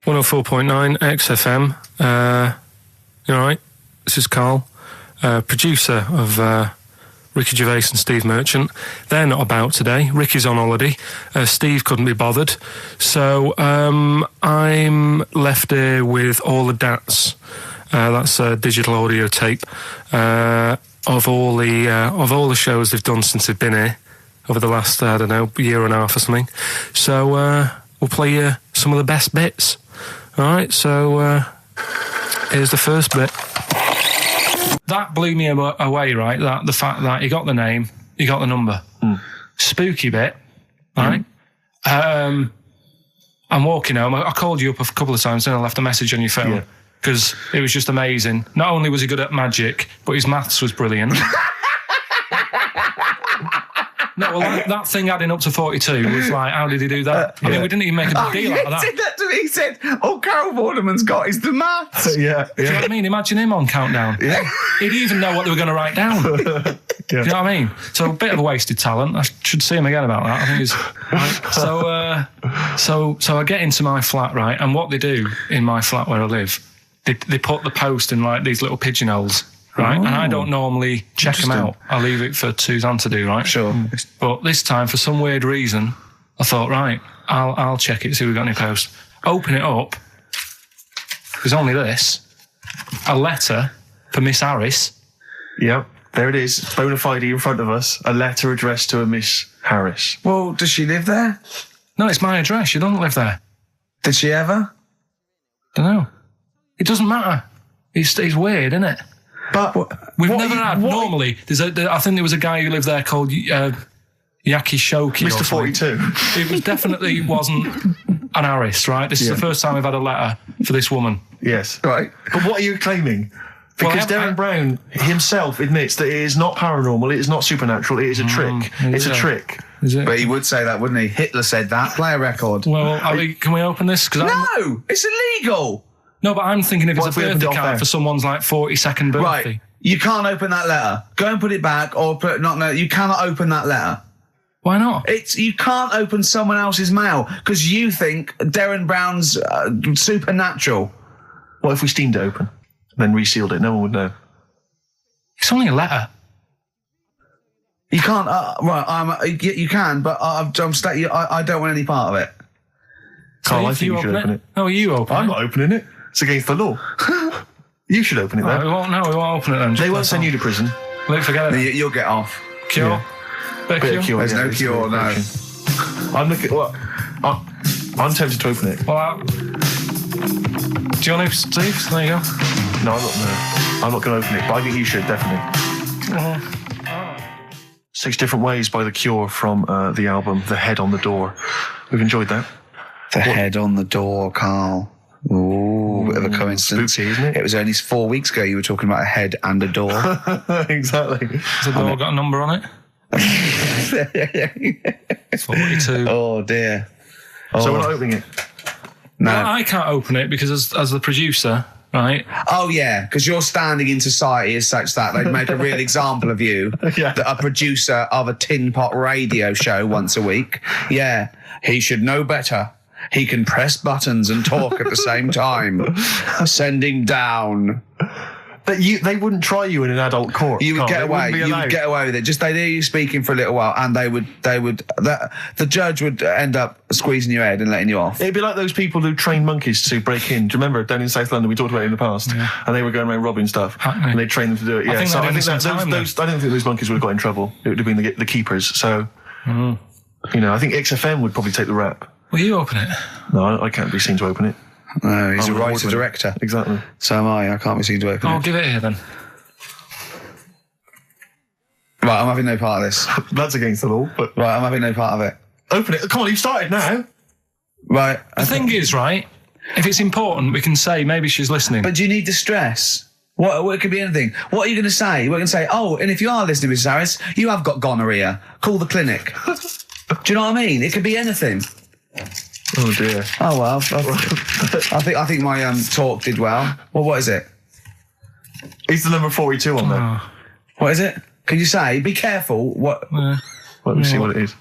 104.9 XFM. You all right? This is Karl, producer of Ricky Gervais and Steve Merchant. They're not about today. Ricky's on holiday. Steve couldn't be bothered. So I'm left here with all the DATs. That's a digital audio tape of all the shows they've done since they've been here over the last, I don't know, year and a half or something. So we'll play you some of the best bits. All right, so here's the first bit. That blew me away, right? The fact that you got the name, you got the number. Spooky bit, right? I'm walking home. I called you up a couple of times and I left a message on your phone because it was just amazing. Not only was he good at magic, but his maths was brilliant. No, well, that thing adding up to 42 was like, how did he do that? I mean, we didn't even make a big deal out of that. He said that to me. He said, all Carol Vorderman's got is the maths. Do you know what I mean? Imagine him on Countdown. Yeah. He'd even know what they were going to write down. Do you know what I mean? So a bit of a wasted talent. I should see him again about that. I think he's... Right. So I get into my flat, right? And what they do in my flat where I live, they put the post in like these little pigeonholes. Right, and I don't normally check them out. I leave it for Suzanne to do, right? Sure. But this time, for some weird reason, I thought, right, I'll check it, see if we've got any post. Open it up. There's only this. A letter for Miss Harris. Yep, there it is. Bona fide in front of us. A letter addressed to a Miss Harris. Well, does she live there? No, it's my address. She doesn't live there. Did she ever? Don't know. It doesn't matter. It's weird, isn't it? But we've never had. Normally, I think there was a guy who lived there called Yaki Shoki. Mr. 42. It was definitely wasn't an Harris, right? This is the first time we've had a letter for this woman. Yes. Right. But what are you claiming? Because Darren Brown himself admits that it is not paranormal, it is not supernatural, it is a trick. It's a trick. Is it? But he would say that, wouldn't he? Hitler said that. Play a record. Well, can we open this? No, it's illegal. No, but I'm thinking if it's a birthday card for someone's like 42nd birthday. Right. You can't open that letter. Go and put it back or put you cannot open that letter. Why not? You can't open someone else's mail because you think Darren Brown's supernatural. What if we steamed it open and then resealed it? No one would know. It's only a letter. You can't. You can, but I don't want any part of it. Carl, I think you should open it. No, you open it. I'm not opening it. It's against the law. You should open it then. We won't open it then. They won't send you to prison. Forget it. You'll get off. Cure? Yeah. Bit of cure? There's no cure, no. I'm looking... Well, I'm tempted to open it. Well, do you want to, Steve? There you go. No, I'm not going to open it, but I think you should, definitely. 6 Different Ways by The Cure from the album The Head on the Door. We've enjoyed that. The Head on the Door, Carl. Ooh, bit of a coincidence. Spooky, isn't it? It was only 4 weeks ago you were talking about a head and a door. Exactly. Has the door got a number on it? 42. Oh, dear. So we're not opening it? No. Well, I can't open it because as the producer, right? Oh, yeah, because your standing in society is such that they'd make a real example of you, a producer of a tin pot radio show once a week. Yeah, he should know better. He can press buttons and talk at the same time. Sending down. But they wouldn't try you in an adult court. You would get away. You would get away with it. Just they'd hear you speaking for a little while, and the judge would end up squeezing your head and letting you off. It'd be like those people who train monkeys to break in. Do you remember down in South London? We talked about it in the past, and they were going around robbing stuff, and they trained them to do it. Yeah, I don't think those monkeys would have got in trouble. It would have been the keepers. So, I think XFM would probably take the rap. Will you open it? No, I can't be seen to open it. No, he's a writer-director. Exactly. So am I. I can't be seen to open it. I'll give it here then. Right, I'm having no part of this. That's against the law. But right, I'm having no part of it. Open it. Come on, you've started now. Right. The thing is, right, if it's important, we can say maybe she's listening. But do you need the stress? What it could be anything. What are you going to say? We're going to say, oh, and if you are listening, Mrs. Harris, you have got gonorrhea. Call the clinic. Do you know what I mean? It could be anything. Oh dear. Oh well. I think my talk did well. Well, what is it? Is the number 42 on there? What is it? Can you say? Be careful. What? Let me see what it is.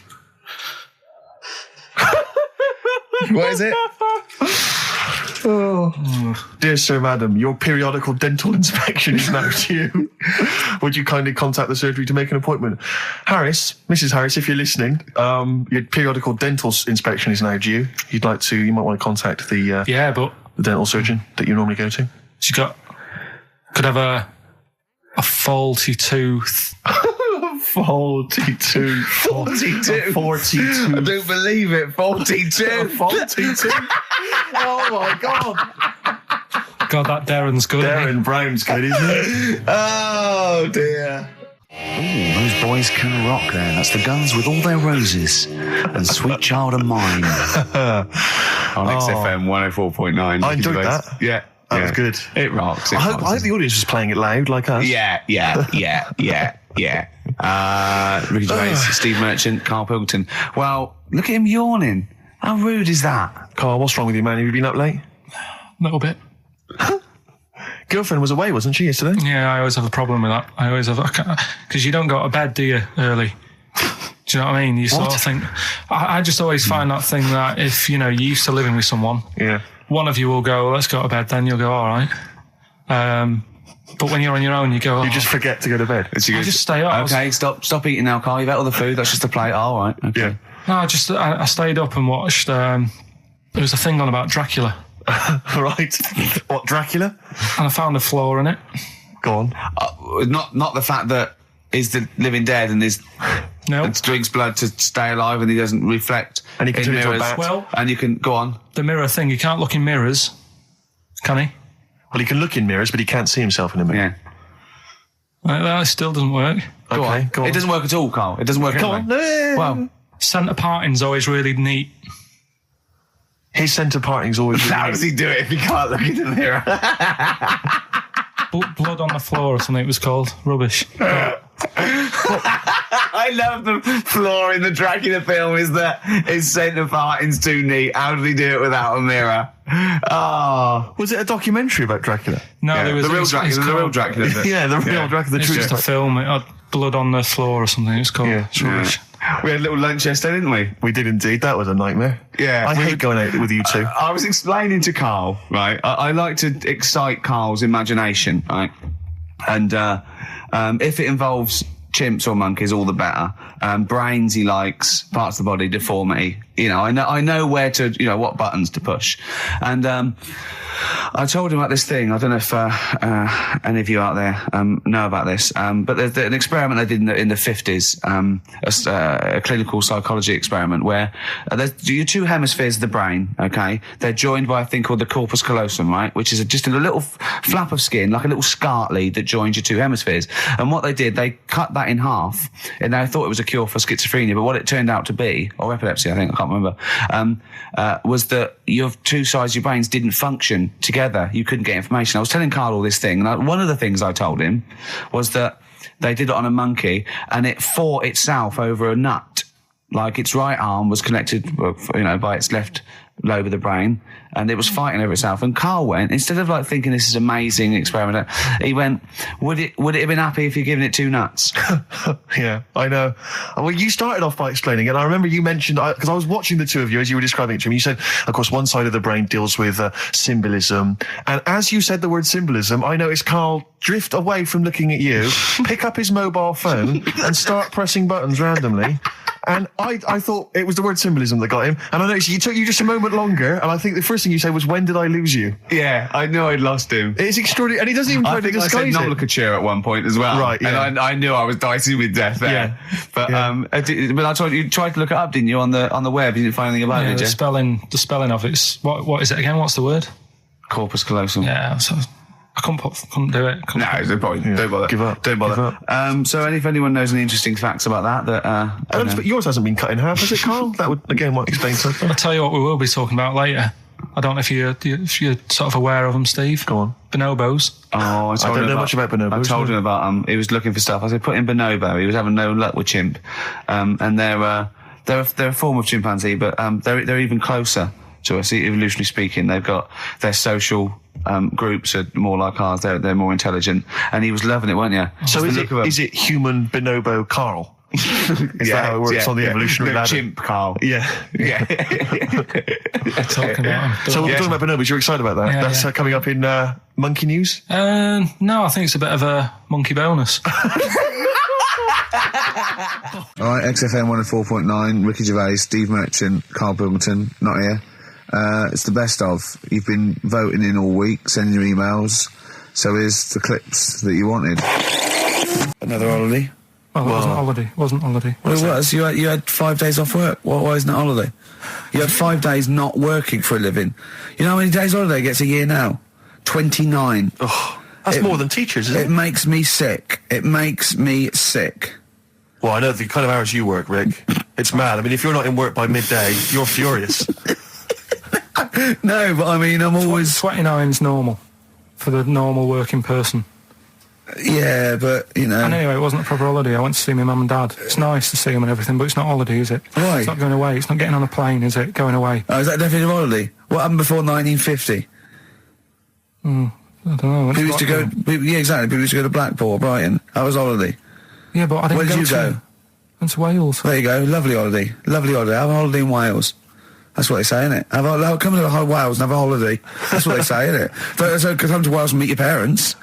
What is it? Dear Sir, Madam, your periodical dental inspection is now due. Would you kindly contact the surgery to make an appointment? Mrs. Harris, if you're listening, your periodical dental inspection is now due. You might want to contact the dental surgeon that you normally go to. Could have a faulty tooth. 42. 42. 42. I don't believe it. 42. 42. Oh my God. God, that Darren's good. Darren Brown's good, isn't it? Oh dear. Ooh, those boys can rock there. That's the Guns with All Their Roses and Sweet Child of Mine. On XFM 104.9. I enjoyed that. Yeah. That was good. It rocks. I hope the audience was playing it loud like us. Yeah. Ricky Gervais, Steve Merchant, Karl Pilkington. Well, look at him yawning. How rude is that? Carl, what's wrong with you, man? Have you been up late? A little bit. Girlfriend was away, wasn't she, yesterday? Yeah, I always have a problem with that. Because you don't go to bed, do you, early? Do you know what I mean? You sort of think... I just always find that thing that if, you're used to living with someone, one of you will go, let's go to bed, then you'll go, all right. But when you're on your own, you go... You just forget to go to bed. I just stay up. Okay, stop eating now, Carl. You've ate all the food. That's just a plate. All right. Okay. Yeah. No, I stayed up and watched... there was a thing on about Dracula. Right. What, Dracula? And I found a flaw in it. Go on. Not the fact that he's the living dead and drinks blood to stay alive and he doesn't reflect and he can turn into a bat. Well, and you can go on. The mirror thing, he can't look in mirrors, can he? Well, he can look in mirrors, but he can't see himself in a mirror. Yeah. That still doesn't work. Go on. It doesn't work at all, Carl. It doesn't work at all. Well, centre parting's always really neat. His centre parting's always really How does he do it if he can't look in the mirror? Blood on the floor or something it was called. Rubbish. I love the flaw in the Dracula film is that his centre parting's too neat. How did he do it without a mirror? Oh. Was it a documentary about Dracula? No, there was the real Dracula. The real Dracula. Yeah, the real Dracula. The it's true just a film. It had blood on the floor or something. It was called. Yeah. It's rubbish. We had a little lunch yesterday, didn't we? We did indeed. That was a nightmare. Yeah. I hate going out with you two. I was explaining to Carl, right? I like to excite Carl's imagination, right? And if it involves chimps or monkeys, all the better. Brains he likes, parts of the body, deformity. I know where to, what buttons to push. And I told him about this thing. I don't know if any of you out there know about this, but there's an experiment they did in the 50s, a clinical psychology experiment where there's your two hemispheres of the brain, okay? They're joined by a thing called the corpus callosum, right? Which is just a little flap of skin, like a little scarlet lead that joins your two hemispheres. And what they did, they cut that in half, and they thought it was a cure for schizophrenia, but what it turned out to be, or epilepsy, I think, I can't remember, was that your two sides of your brains didn't function together. You couldn't get information. I was telling Carl all this thing, and one of the things I told him was that they did it on a monkey, and it fought itself over a nut. Like its right arm was connected, by its left lobe of the brain, and it was fighting over itself. And Carl went, instead of thinking this is amazing experiment, he went, would it have been happy if you'd given it two nuts? Yeah, I know. Well, you started off by explaining it, and I remember you mentioned, because I was watching the two of you as you were describing it to me, you said, of course, one side of the brain deals with symbolism, and as you said the word symbolism, I noticed Carl drift away from looking at you, pick up his mobile phone, and start pressing buttons randomly. And I thought it was the word symbolism that got him. And I noticed you took you just a moment longer. And I think the first thing you said was, when did I lose you? Yeah, I knew I'd lost him. It's extraordinary. And he doesn't even try to disguise it. I said nomenclature at one point as well. Right, yeah. And I knew I was dicing with death there. Yeah. But I told you tried to look it up, didn't you, on the web? You didn't find anything about it, did you? The spelling of it's what is it again? What's the word? Corpus callosum. Yeah, so I couldn't do it. Don't bother. Give up. Don't bother. So if anyone knows any interesting facts about that but yours hasn't been cut in half, has it, Carl? That would again might explain something. I'll tell you what we will be talking about later. I don't know if you're sort of aware of them, Steve. Go on. Bonobos. Oh, I don't know much about bonobos. I told him about he was looking for stuff. I said put in bonobo. He was having no luck with chimp. And they're a form of chimpanzee, but they're even closer to us, evolutionarily speaking. They've got their social groups are more like ours. They're more intelligent, and he was loving it, weren't you? So is it human bonobo Carl? Is that how it works on the evolutionary ladder? Chimp, Carl. Yeah. Yeah. Talking about So we're talking about bonobos. You're excited about that? Yeah, That's coming up in Monkey News? No, I think it's a bit of a monkey bonus. All right, XFM 104.9, Ricky Gervais, Steve Merchant, Karl Pilkington, not here. It's the best of. You've been voting in all week, sending your emails. So here's the clips that you wanted. Another holiday? Well, it wasn't holiday. Well, it was. You had 5 days off work. Why isn't it holiday? You had 5 days not working for a living. You know how many days holiday gets a year now? 29. Oh, that's more than teachers, isn't it? It makes me sick. It makes me sick. Well, I know the kind of hours you work, Rick. It's mad. I mean, if you're not in work by midday, you're furious. No, but I mean, I'm always... 29's normal for the normal working person. Yeah, but, you know... And anyway, it wasn't a proper holiday. I went to see my mum and dad. It's nice to see them and everything, but it's not holiday, is it? Why? It's not going away. It's not getting on a plane, is it? Going away. Oh, is that definitely a holiday? What happened before 1950? I don't know. People used to go... Yeah, exactly. People used to go to Blackpool or Brighton. That was holiday. Yeah, but I didn't Where did you go? Went to Wales. There you go. Lovely holiday. Lovely holiday. Have a holiday in Wales. That's what they say, innit? Come to Wales and have a holiday. That's what they say, innit? So come to Wales and meet your parents.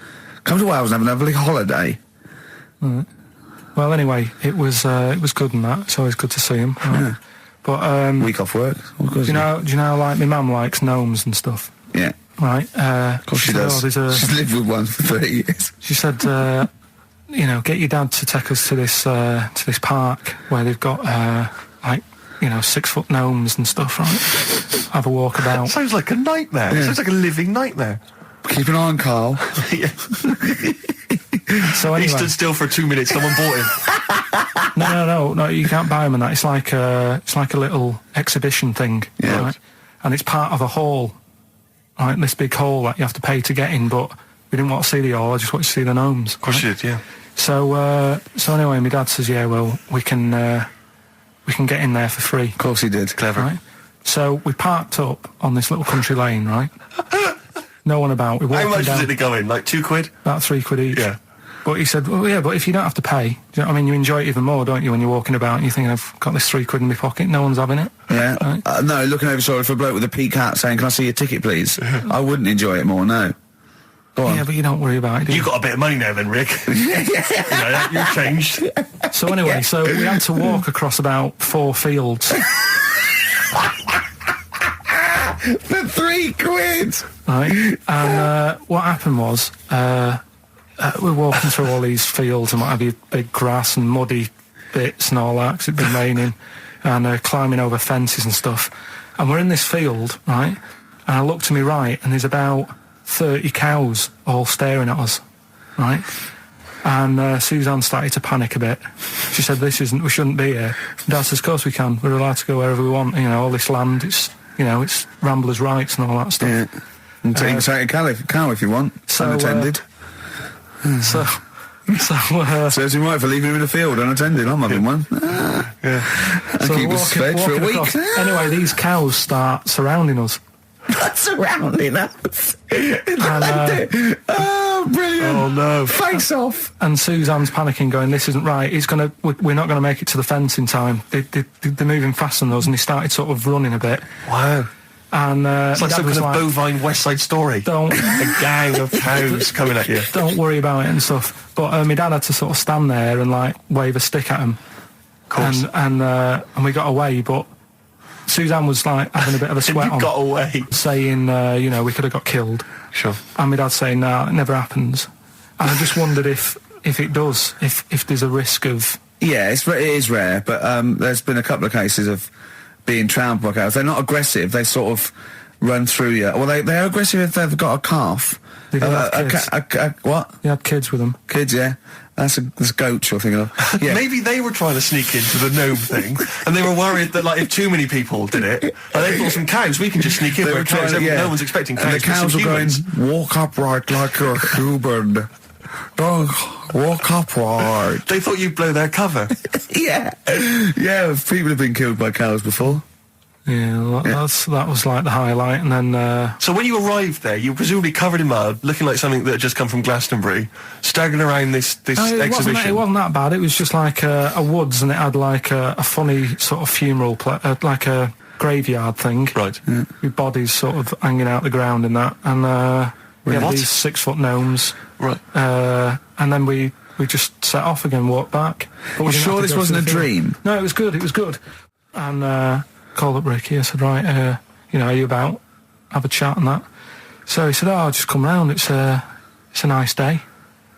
Come to Wales and have a lovely holiday. Right. Well, anyway, it was good and that. It's always good to see him. Right? Yeah. But week off work. Do you know, like my mum likes gnomes and stuff. Yeah. Right. Of course she does. She's lived with one for 30 years. She said, get your dad to take us to this park where they've got 6-foot gnomes and stuff. Right. Have a walk about. Sounds like a nightmare. Yeah. Sounds like a living nightmare. Keep an eye on Carl. Yeah. So anyway, he stood still for 2 minutes. Someone bought him. No. You can't buy them and that. It's like a little exhibition thing. Yeah. Right? And it's part of a hall. Right, this big hall that you have to pay to get in. But we didn't want to see the hall. I just wanted to see the gnomes. Of course you did. Yeah. So anyway, my dad says, yeah, well, we can get in there for free. Of course he did. Clever. Right? So we parked up on this little country lane, right? No one about. How much was it to go in? Like £2? About £3 each. Yeah. But he said, well, yeah, but if you don't have to pay, do you know what I mean? You enjoy it even more, don't you, when you're walking about and you're thinking, I've got this £3 in my pocket, no one's having it. Yeah. Right? No, looking over shoulder for a bloke with a peak hat saying, can I see your ticket, please? I wouldn't enjoy it more, no. Go on. Yeah, but you don't worry about it, do you? You got a bit of money now then, Rick. You're changed. So anyway, so we had to walk across about 4 fields. For £3? Right? And what happened was, we're walking through all these fields and what have you, big grass and muddy bits and all that, because it'd been raining, and climbing over fences and stuff. And we're in this field, right? And I look to my right, and there's about 30 cows all staring at us, right? And Suzanne started to panic a bit. She said, we shouldn't be here. Dad says, of course we can. We're allowed to go wherever we want. You know, all this land, it's ramblers' rights and all that stuff. Yeah. And take a cow if you want, unattended. Serves him right for leaving him in the field unattended. I'm having one. Yeah. And So keep us fed for a week. across. Anyway, these cows start surrounding us. Surrounding us. And, oh, brilliant. Oh, no. Face off. And Suzanne's panicking, going, this isn't right. We're not going to make it to the fence in time. They're moving faster than us, and he started sort of running a bit. Wow. And it's like some kind of bovine West Side Story. A gang of cows coming at you. Don't worry about it and stuff. But my dad had to sort of stand there and wave a stick at him. Of course. And we got away, but Suzanne was having a bit of a sweat on. Got away. Saying, we could have got killed. Sure. And my dad saying, no, it never happens. And I just wondered if it does, if there's a risk of... Yeah, it is rare, but there's been a couple of cases of being trampled by cows. They're not aggressive. They sort of run through you. Well, they're aggressive if they've got a calf. They do have kids. What? They had kids with them. Kids, yeah. That's goats you're thinking of. Yeah. Maybe they were trying to sneak into the gnome thing, and they were worried that if too many people did it, they thought some cows, we can just sneak in where cows, no one's expecting cows. And the cows were going, walk upright like you're a human. Don't walk upright. They thought you'd blow their cover. Yeah. Yeah, people have been killed by cows before. Yeah, that was like the highlight, and then... So when you arrived there, you were presumably covered in mud, looking like something that had just come from Glastonbury, staggering around this exhibition. It wasn't that bad. It was just like a woods, and it had like a funny sort of funeral, like a graveyard thing. Right. Yeah. With bodies sort of hanging out the ground and that, and we had these 6-foot gnomes. Right. And then we just set off again, walked back. But we're sure this wasn't a dream? No, it was good. It was good. And called up Ricky. I said, right, are you about? Have a chat and that. So he said, I'll just come round. It's a nice day.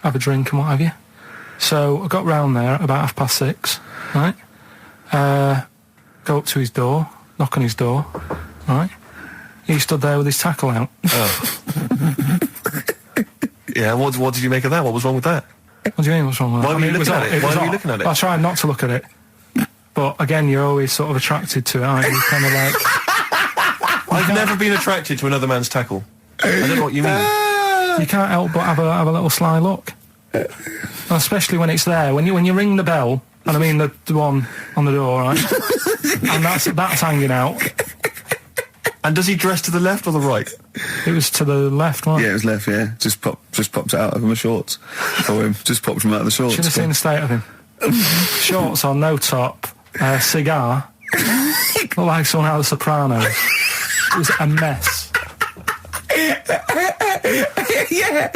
Have a drink and what have you. So I got round there about 6:30, right? Go up to his door, knock on his door, right? He stood there with his tackle out. Oh. Yeah, what did you make of that? What was wrong with that? What do you mean, what's wrong with that? Why were you looking at it? Why were you looking at it? I tried not to look at it. But again, you're always sort of attracted to it, aren't you? Kind of like... I've never been attracted to another man's tackle. I don't know what you mean. You can't help but have a little sly look. And especially when it's there. When you ring the bell, and I mean the one on the door, right? And that's hanging out. And does he dress to the left or the right? It was to the left, wasn't it? Yeah, it was left, yeah. Just popped out of my shorts for him. Just popped him out of the shorts. Should have seen the state of him. Shorts on, no top, cigar. Looked like someone out of The Sopranos. It was a mess. Yeah.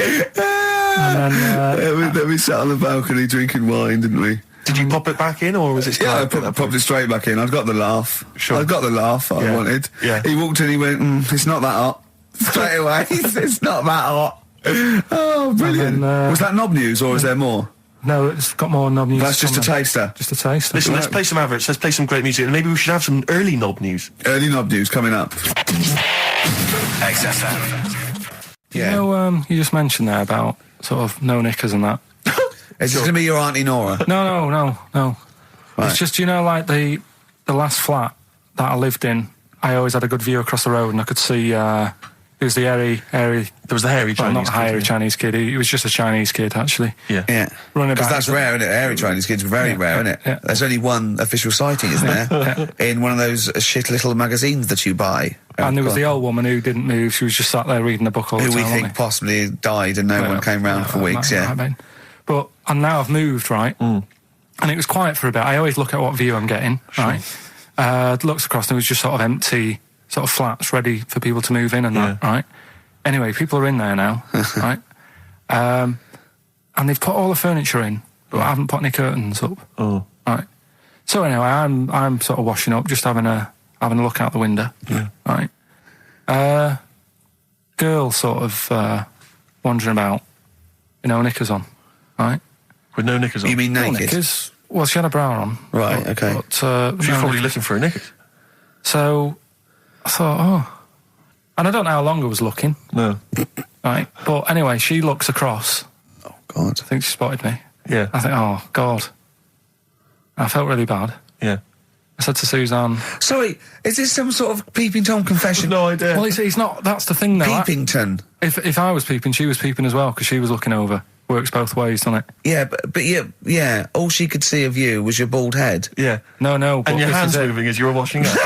And then... we sat on the balcony drinking wine, didn't we? Did you pop it back in, or was it still... Yeah, I popped it straight back in. I've got the laugh. Sure. I've got the laugh I wanted. Yeah. He walked in, he went, it's not that hot. Straight away, it's not that hot. Oh, brilliant. Then, was that knob news, or is there more? No, it's got more knob news. That's just a taster. Just a taster. Listen, let's play some adverts, let's play some great music, and maybe we should have some early knob news. Early knob news coming up. XFM. Yeah. You know, you just mentioned there about sort of no knickers and that. Is this going to be your Auntie Nora? No. Right. It's just, like the last flat that I lived in, I always had a good view across the road, and I could see, it was the hairy... There was the hairy Chinese not the hairy kid, Chinese kid, he was just a Chinese kid, actually. Yeah. Because that's rare, isn't it? Hairy Chinese kids are very rare, isn't it? Yeah. There's only one official sighting, isn't there? In one of those shit little magazines that you buy. And there was the old woman who didn't move, she was just sat there reading a book all the time. Who we think possibly died and no one came round for weeks, But, and now I've moved, right? And it was quiet for a bit. I always look at what view I'm getting, right? Looks across, and it was just sort of empty, sort of flats ready for people to move in and that, right? Anyway, people are in there now, right? And they've put all the furniture in, but I haven't put any curtains up. Oh. Right. So anyway, I'm sort of washing up, just having a look out the window. Yeah. Right. Girl sort of wandering about, knickers on, right? With no knickers on? You mean naked? No knickers. Well, she had a bra on. Right, okay. But, she was probably looking for her knickers. So I thought, and I don't know how long I was looking. No. Right. But anyway, she looks across. Oh, God. I think she spotted me. Yeah. I think, oh, God. I felt really bad. Yeah. I said to Suzanne... Sorry, is this some sort of Peeping Tom confession? No idea. Well, it's not... That's the thing, though. Peepington. If I was peeping, she was peeping as well, because she was looking over. Works both ways, doesn't it? Yeah, but yeah, all she could see of you was your bald head. Yeah. No. But and your hands moving as you were washing up.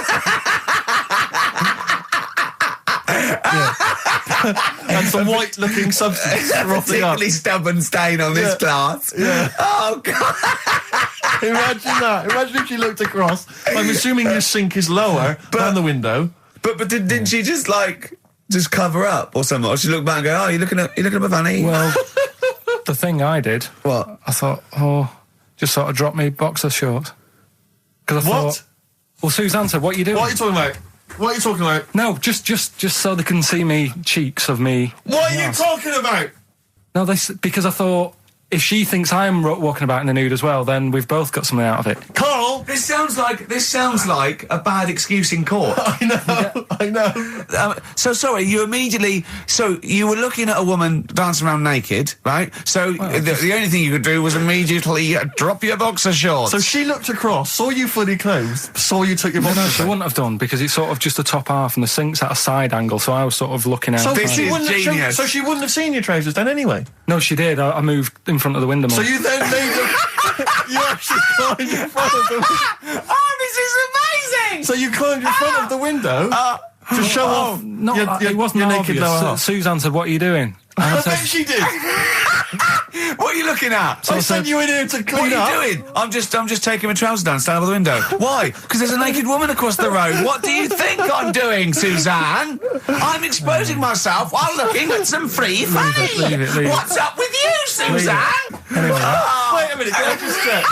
And some white-looking substance frothing up. Particularly stubborn stain on this glass. Yeah. Oh, God. Imagine that. Imagine if she looked across. I'm assuming your sink is lower than the window. But didn't she just cover up or something? Or she looked back and go, oh, you looking at my fanny? Well, the thing I did... What? I thought, just sort of drop me boxer shorts. Because I thought... Well, Suzanne said, what are you doing? What are you talking about? What are you talking about? No, just so they can see me cheeks of me. What are you talking about? No, because I thought, if she thinks I'm walking about in the nude as well, then we've both got something out of it. Carl! This sounds like a bad excuse in court. I know. So sorry, you were looking at a woman dancing around naked, right? So the only thing you could do was immediately drop your boxer shorts. So she looked across, saw you fully clothed, saw you took your boxer shorts. She wouldn't have done, because it's sort of just the top half and the sink's at a side angle, so I was sort of looking out. So this is genius. So she wouldn't have seen your trousers then anyway? No, she did. I moved in front of the window more. So you then made them... You actually climbed in front of them. Oh, This is amazing! So you climbed in front of the window to show off it wasn't naked lower half. Suzanne said, "What are you doing?" And I I said, bet she did. What are you looking at? I sent you in here to clean up. What are you doing? I'm just taking my trousers down, standing by the window. Why? Because there's a naked woman across the road. What do you think I'm doing, Suzanne? I'm exposing myself while looking at some free funny. Leave it. What's up with you, Suzanne? Anyway, Wait a minute, can I just check?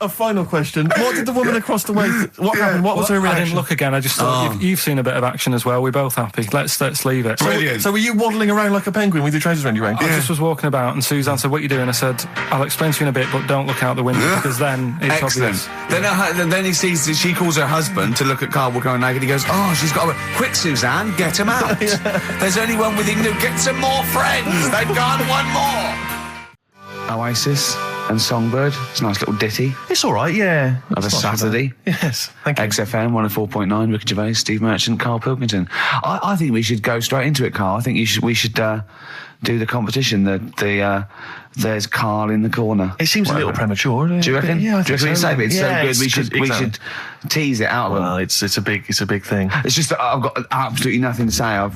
A final question. What did the woman across the way... What happened? What was her I reaction? didn't look again. I just thought you've seen a bit of action as well. We're both happy. Let's leave it. Brilliant. So were you waddling around like a penguin with your trousers around your ankles? I just was walking about, and Suzanne said, "What are you doing?" I said, "I'll explain to you in a bit, but don't look out the window because then it's Excellent. obvious." Then he sees she calls her husband to look at Carl walking around naked. He goes, "Oh, she's got a quick, Suzanne, get him out. There's only one with him. Get some more friends. They've got one more." Oasis and Songbird. It's a nice little ditty It's all right, yeah. of a It's not so Saturday. bad. Yes, thank you. XFM 104.9, Ricky Gervais, Steve Merchant, Karl Pilkington. I think we should go straight into it, Karl. I think we should do the competition. There's Karl in the corner. It seems a little premature. Do you reckon? Yeah, I Do you think reckon so. it's so Yeah, good? it's We should tease it out of them. Well, it's a big thing. It's just that I've got absolutely nothing to say.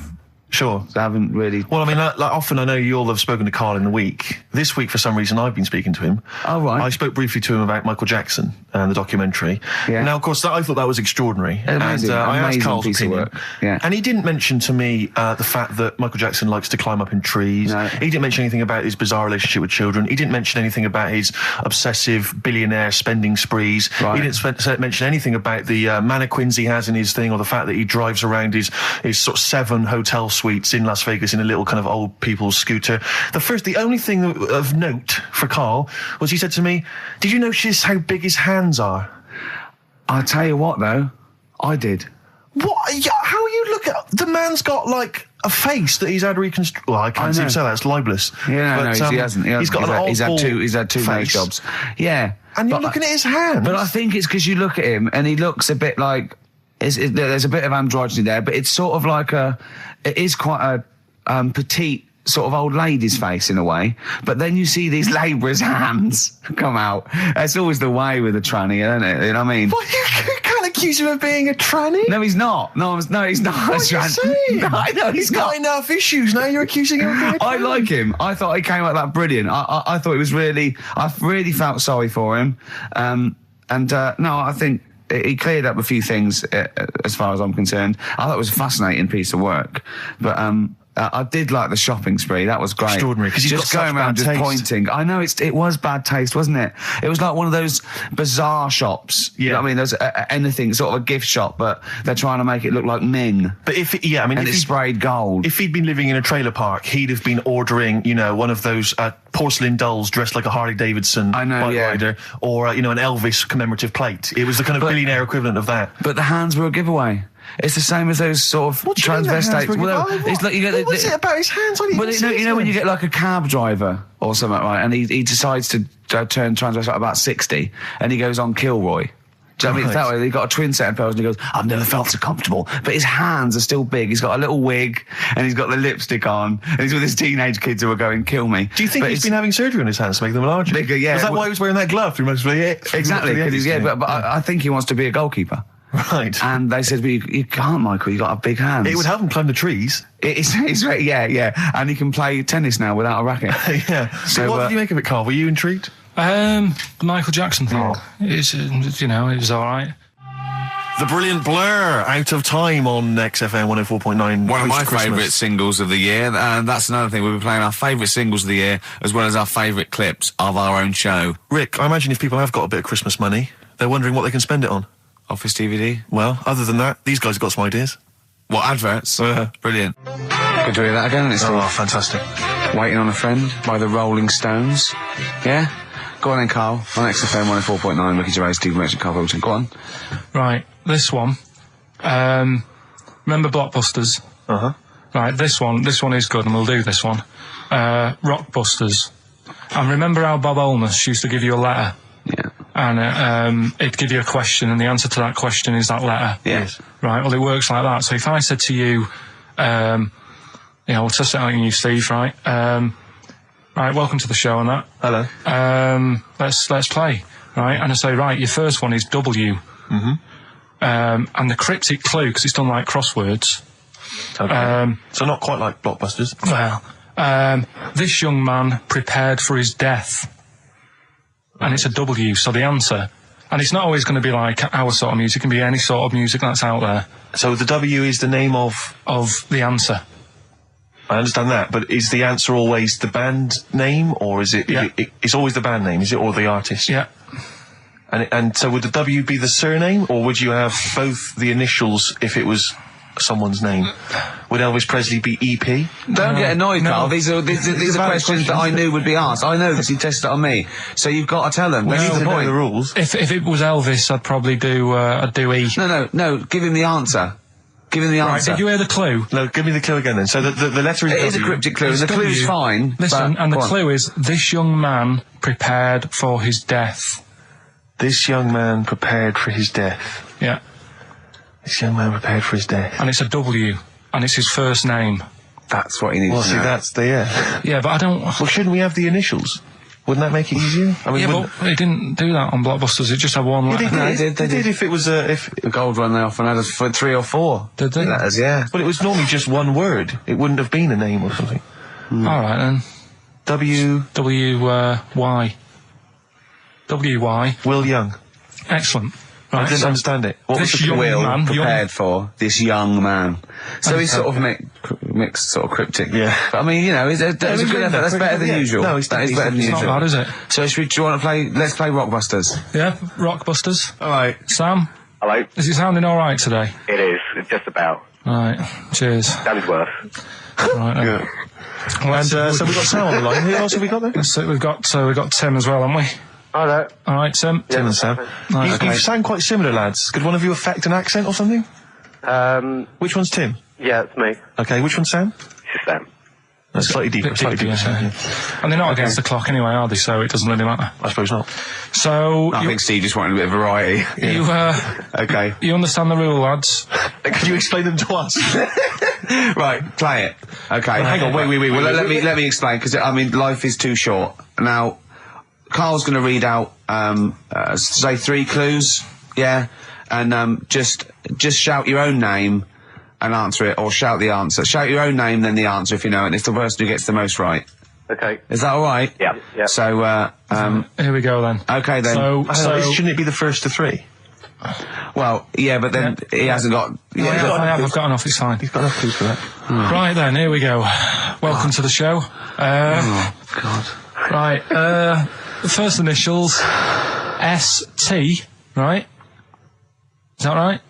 Sure. I haven't really. Well, I mean, like often I know you all have spoken to Karl in the week. This week, for some reason, I've been speaking to him. Oh, right. I spoke briefly to him about Michael Jackson and the documentary. Yeah. Now, of course, I thought that was extraordinary. Amazing, and I asked amazing Karl's piece of opinion. work. Yeah. And he didn't mention to me the fact that Michael Jackson likes to climb up in trees. No. He didn't mention anything about his bizarre relationship with children. He didn't mention anything about his obsessive billionaire spending sprees. Right. He didn't mention anything about the mannequins he has in his thing, or the fact that he drives around his sort of 7 hotel suites in Las Vegas in a little kind of old people's scooter. The only thing of note for Karl was he said to me, "Did you notice how big his hands are?" I'll tell you what, though, I did. What? How you look at the man's got like a face that he's had reconstructed. Well, I can't seem to say that. It's libelous. Yeah, but, he hasn't. He's got an old He's had two nose face. jobs. Yeah, And you're looking at his hands. But I think it's because you look at him and he looks a bit like there's a bit of androgyny there, but it's sort of like it is quite a petite sort of old lady's face in a way. But then you see these labourers' hands come out. That's always the way with a tranny, isn't it? You know what I mean? Well, you can't accuse him of being a tranny. No, he's not. No, he's not. What are you saying? No, I know He's got enough issues. Now you're accusing him of being a tranny. I like him. I thought he came out that brilliant. I thought it was really. I really felt sorry for him. No, I think he cleared up a few things as far as I'm concerned. I thought it was a fascinating piece of work, but I did like the shopping spree. That was great. Extraordinary, because he's just got going such around bad just taste. pointing. I know it was bad taste, wasn't it? It was like one of those bizarre shops. Yeah. You know what I mean? There's anything, sort of a gift shop, but they're trying to make it look like Ming. But And it's sprayed gold. If he'd been living in a trailer park, he'd have been ordering, one of those porcelain dolls dressed like a Harley Davidson bike rider, or an Elvis commemorative plate. It was the kind of billionaire equivalent of that. But the hands were a giveaway. It's the same as those sort of transvestites. It's like you get what's it about his hands? You know when you get like a cab driver or something, right? And he decides to turn transvestite about 60, and he goes on Kilroy. Do you know what I mean? That way, he got a twin set of pearls, and he goes, "I've never felt so comfortable." But his hands are still big. He's got a little wig, and he's got the lipstick on, and he's with his teenage kids who are going, "Kill me." Do you think he's been having surgery on his hands to make them larger? Bigger, yeah. Is that why he was wearing that glove through most of the Exactly, but I think he wants to be a goalkeeper. Right. And they said, "Well, you can't, Michael. You got to have big hands." It would help him climb the trees. It's right, yeah. And he can play tennis now without a racket. Yeah. So what did you make of it, Karl? Were you intrigued? The Michael Jackson thing. It's it was all right. The brilliant Blur, Out of Time on XFM 104.9. One of my favourite singles of the year, and that's another thing. We'll be playing our favourite singles of the year, as well as our favourite clips of our own show. Rick, I imagine if people have got a bit of Christmas money, they're wondering what they can spend it on. Office DVD. Well, other than that, these guys have got some ideas. What, adverts? Brilliant. Good to hear that again. It's fantastic. Waiting on a Friend by the Rolling Stones. Yeah? Go on then, Karl. On XFM 104.9, Ricky Gervais, Steve Merchant, Karl Pilkington. Go on. Right, this one. Remember Blockbusters? Uh-huh. Right, this one is good, and we'll do this one. Rockbusters. And remember how Bob Holness used to give you a letter? Yeah. And it'd give you a question, and the answer to that question is that letter. Yes. Right, well, it works like that. So if I said to you, we'll test it out on you, Steve, right? Right, welcome to the show and that. Hello. Let's play, right? And I say, right, your first one is W. And the cryptic clue, because it's done like crosswords. Okay. So not quite like Blockbusters. Well, this young man prepared for his death. And it's a W, so the answer... And it's not always going to be like our sort of music. It can be any sort of music that's out there. So the W is the name of the answer. I understand that, but is the answer always the band name, or is it... Yeah. It's always the band name, is it, or the artist? Yeah. And so would the W be the surname, or would you have both the initials if it was someone's name? Would Elvis Presley be EP? Don't get annoyed, Carl. These are questions that I knew would be asked. I know because you tested it on me. So you've got to tell them. Well, That's the know point. the rules. If it was Elvis, I'd probably do E. No. Give him the answer. Give him the Right, answer. did you hear the clue? No, give me the clue again then. So the letter is It is a W. cryptic clue. It's The clue's W. fine. Listen, but- and the go on. clue is, this young man prepared for his death. This young man prepared for his death. Yeah. This young man prepared for his death. And it's a W. And it's his first name. That's what he needs Well, to see, know. that's the... Yeah, but I don't... Well, shouldn't we have the initials? Wouldn't that make it easier? I mean, Yeah, but they didn't do that on Blockbusters. It just had one letter. They did. if it was if The gold one they often had us for 3 or 4. Did they? Letters, yeah. but it was normally just one word. It wouldn't have been a name or something. All right, then. W. W-Y. W-Y. Will Young. Excellent. I Right, didn't so understand it. What was this the young Will man... prepared for this young man. So he's sort of mixed, sort of cryptic. Yeah. But I mean, you know, it's a good effort. That's better than usual. No, it's that is better than It's not usual. bad, is it? So do you want to play? Let's play Rockbusters. Yeah, Rockbusters. All right. Sam, Hello. is it sounding all right today? It is. It's just about. Right, cheers. That is worth. Right, then. Yeah. And so we've got Sam on the line. Who else have we got there? So we've got Tim as well, haven't we? Hello. All right, Tim. Tim and Sam. Right, You sound quite similar, lads. Could one of you affect an accent or something? Which one's Tim? Yeah, it's me. Okay, which one's Sam? It's Sam. That's slightly deeper. Bit Slightly deeper, deeper. yeah. Sam, And they're not against the clock anyway, are they? So it doesn't really matter. I suppose not. So I think Steve just wanted a bit of variety. Okay. you understand the rule, lads? Could you explain them to us? Right, play it. Okay. Hang on, wait. Well, let me explain because I mean, life is too short. Now, Carl's going to read out, say 3 clues, yeah, and just shout your own name and answer it, or shout the answer. Shout your own name, then the answer if you know it. And it's the person who gets the most right. Okay. Is that all right? Yeah. Yeah. So, Here we go then. okay then. So Shouldn't it be the first to 3? Well, yeah, but then he hasn't got. I've got enough. It's fine. You've got enough clues for that. Right then, here we go. Welcome to the show. Oh God. Right, the first initials, S-T, right? Is that right?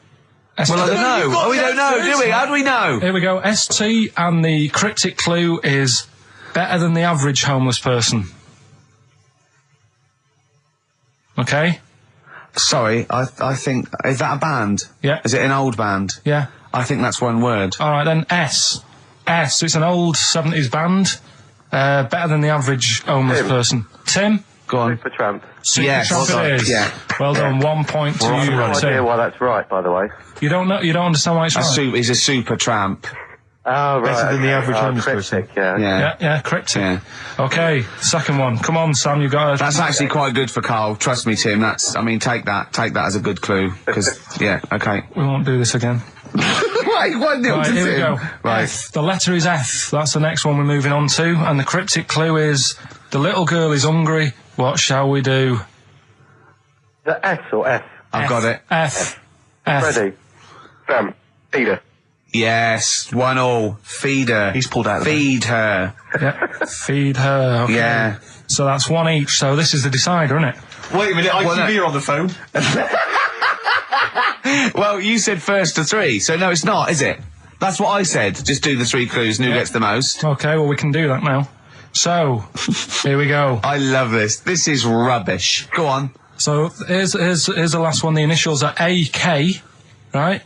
S-T. Well, I don't know. We don't know, do we? How do we know? Here we go, S-T, and the cryptic clue is better than the average homeless person. Okay? Sorry, I think, is that a band? Yeah. Is it an old band? Yeah. I think that's one word. All right, then S. S, it's an old 70s band. Better than the average homeless person. Tim? Go on. Supertramp. Yes. Supertramp it is. Yeah. Well done, 1 point to I have you, no idea Tim. why that's right, by the way. You don't understand why it's right? He's a super tramp. Oh, right. Better than the average homeless cryptic, person. yeah. Yeah, correct. Yeah. Okay, second one. Come on, Sam, you've got That's actually quite good for Carl. Trust me, Tim. Take that as a good clue. Because, yeah, okay. We won't do this again. Wait, 1-0 Right, to here we Tim. go. Right. F. The letter is F. That's the next one we're moving on to. And the cryptic clue is, the little girl is hungry. What shall we do? The S or F? I've got it. F. F. Ready. Sam. Peter. Yes, 1-1. Feed her. He's pulled out of Feed her. Yeah. Feed her. Okay. Yeah. So that's one each. So this is the decider, isn't it? Wait a minute, ITV are on the phone. Well, you said first to three, so no, it's not, is it? That's what I said. Just do the three clues and who gets the most. Okay, well, we can do that now. So, here we go. I love this. This is rubbish. Go on. So, here's the last one. The initials are AK, right?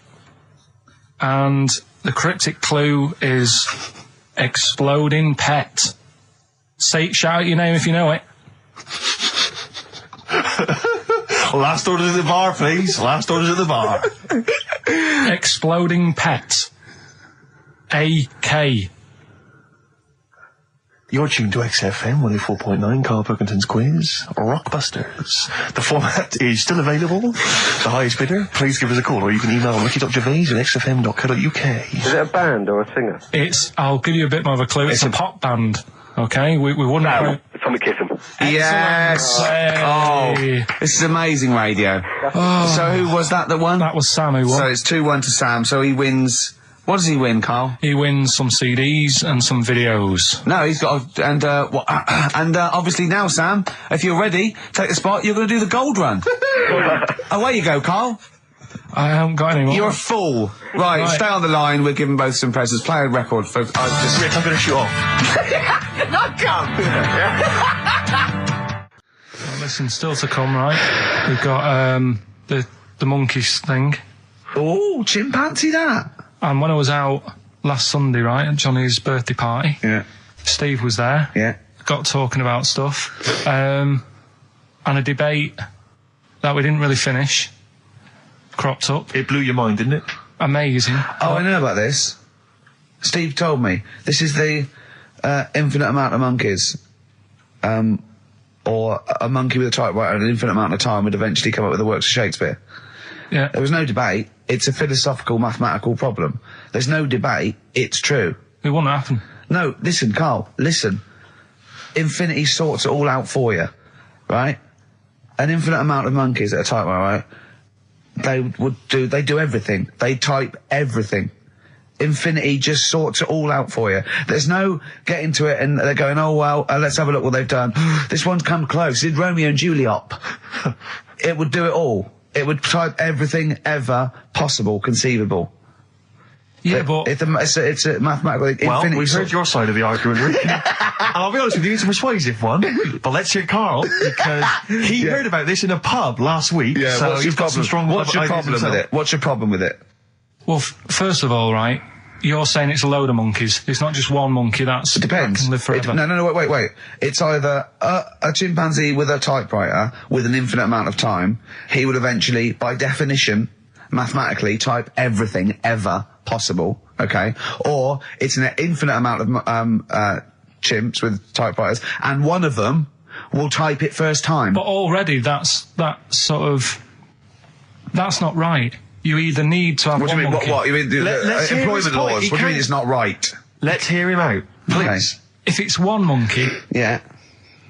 And the cryptic clue is exploding pet. Shout out your name if you know it. Last orders at the bar, please. Last orders at the bar. Exploding pet. AK. You're tuned to XFM 104.9, Karl Pilkington's quiz, Rockbusters. The format is still available. The highest bidder, please give us a call, or you can email ricky.gervais@xfm.co.uk. Is it a band or a singer? I'll give you a bit more of a clue. It's a pop band. Okay, we wouldn't. Sam, Tommy Kissem. Yes. Hey. Oh, this is amazing radio. So who was that won? That was Sam who won. So it's 2-1 to Sam. So he wins. What does he win, Karl? He wins some CDs and some videos. No, he's got obviously now, Sam, if you're ready, take the spot. You're going to do the gold run. Away you go, Karl. I haven't got any more. You're a fool. Right, stay on the line. We're giving both some presents. Play a record for. Rick, I'm going to shoot off. Not come. Well, listen, still to come, right? We've got the monkeys thing. Oh, chimpanzee that. And when I was out last Sunday, right, at Johnny's birthday party, Steve was there. Yeah. Got talking about stuff. And a debate that we didn't really finish cropped up. It blew your mind, didn't it? Amazing. Oh, I know about this. Steve told me. This is the infinite amount of monkeys. Or a monkey with a typewriter and an infinite amount of time would eventually come up with the works of Shakespeare. Yeah. There was no debate. It's a philosophical, mathematical problem. There's no debate. It's true. It wouldn't happen. No, listen, Karl, listen. Infinity sorts it all out for you, right? An infinite amount of monkeys at a typewriter, right? They do everything. They type everything. Infinity just sorts it all out for you. There's no getting to it and they're going, oh, well, let's have a look what they've done. This one's come close. Did Romeo and Juliet. It would do it all. It would type everything ever possible, conceivable. Yeah, but it's a mathematical. Well, we've heard your side of the argument, Rick. And I'll be honest with you, it's a persuasive one. But let's hear Karl, because he heard about this in a pub last week. Yeah, so he's got some strong. What's your problem with it? What's your problem with it? Well, first of all, right, you're saying it's a load of monkeys. It's not just one monkey. It depends. That can live forever. No, wait. It's either a chimpanzee with a typewriter with an infinite amount of time. He would eventually, by definition, mathematically, type everything ever possible. Okay, or it's an infinite amount of chimps with typewriters, and one of them will type it first time. But already, that's not right. You either need to have What do you mean? monkey. What? You mean employment laws? What do you mean it's not right? Let's hear him out, please. Okay. If it's one monkey, yeah,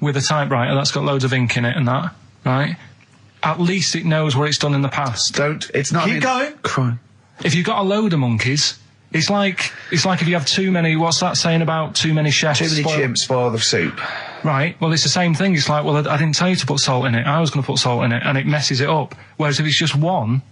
with a typewriter that's got loads of ink in it and that, right? At least it knows what it's done in the past. It's not. Keep going. Crying. If you've got a load of monkeys, it's like if you have too many. What's that saying about too many chefs? Too many chimps spoil the soup. Right. Well, it's the same thing. It's like, well, I didn't tell you to put salt in it. I was going to put salt in it, and it messes it up. Whereas if it's just one,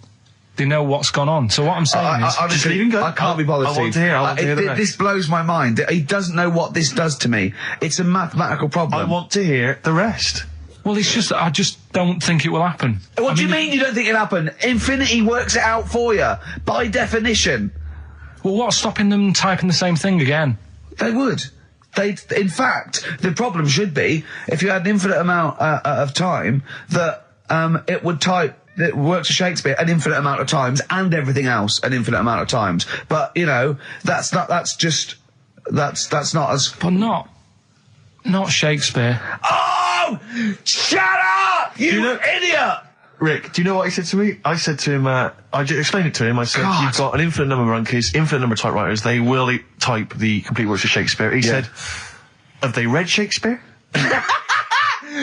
they know what's gone on. So what I'm saying is, just leave him go. I can't be bothered. I want to hear the rest. This blows my mind. He doesn't know what this does to me. It's a mathematical problem. I want to hear the rest. Well, it's just I just don't think it will happen. What do you mean you don't think it'll happen? Infinity works it out for you by definition. Well, what's stopping them typing the same thing again? They would. In fact, the problem should be if you had an infinite amount of time that it would type. It works for Shakespeare an infinite amount of times and everything else an infinite amount of times. But you know, that's not as. But not Shakespeare. Oh, shut up, you idiot! Rick, do you know what he said to me? I said to him, I explained it to him. I said, you've got an infinite number of monkeys, infinite number of typewriters. They will type the complete works of Shakespeare. He said, have they read Shakespeare?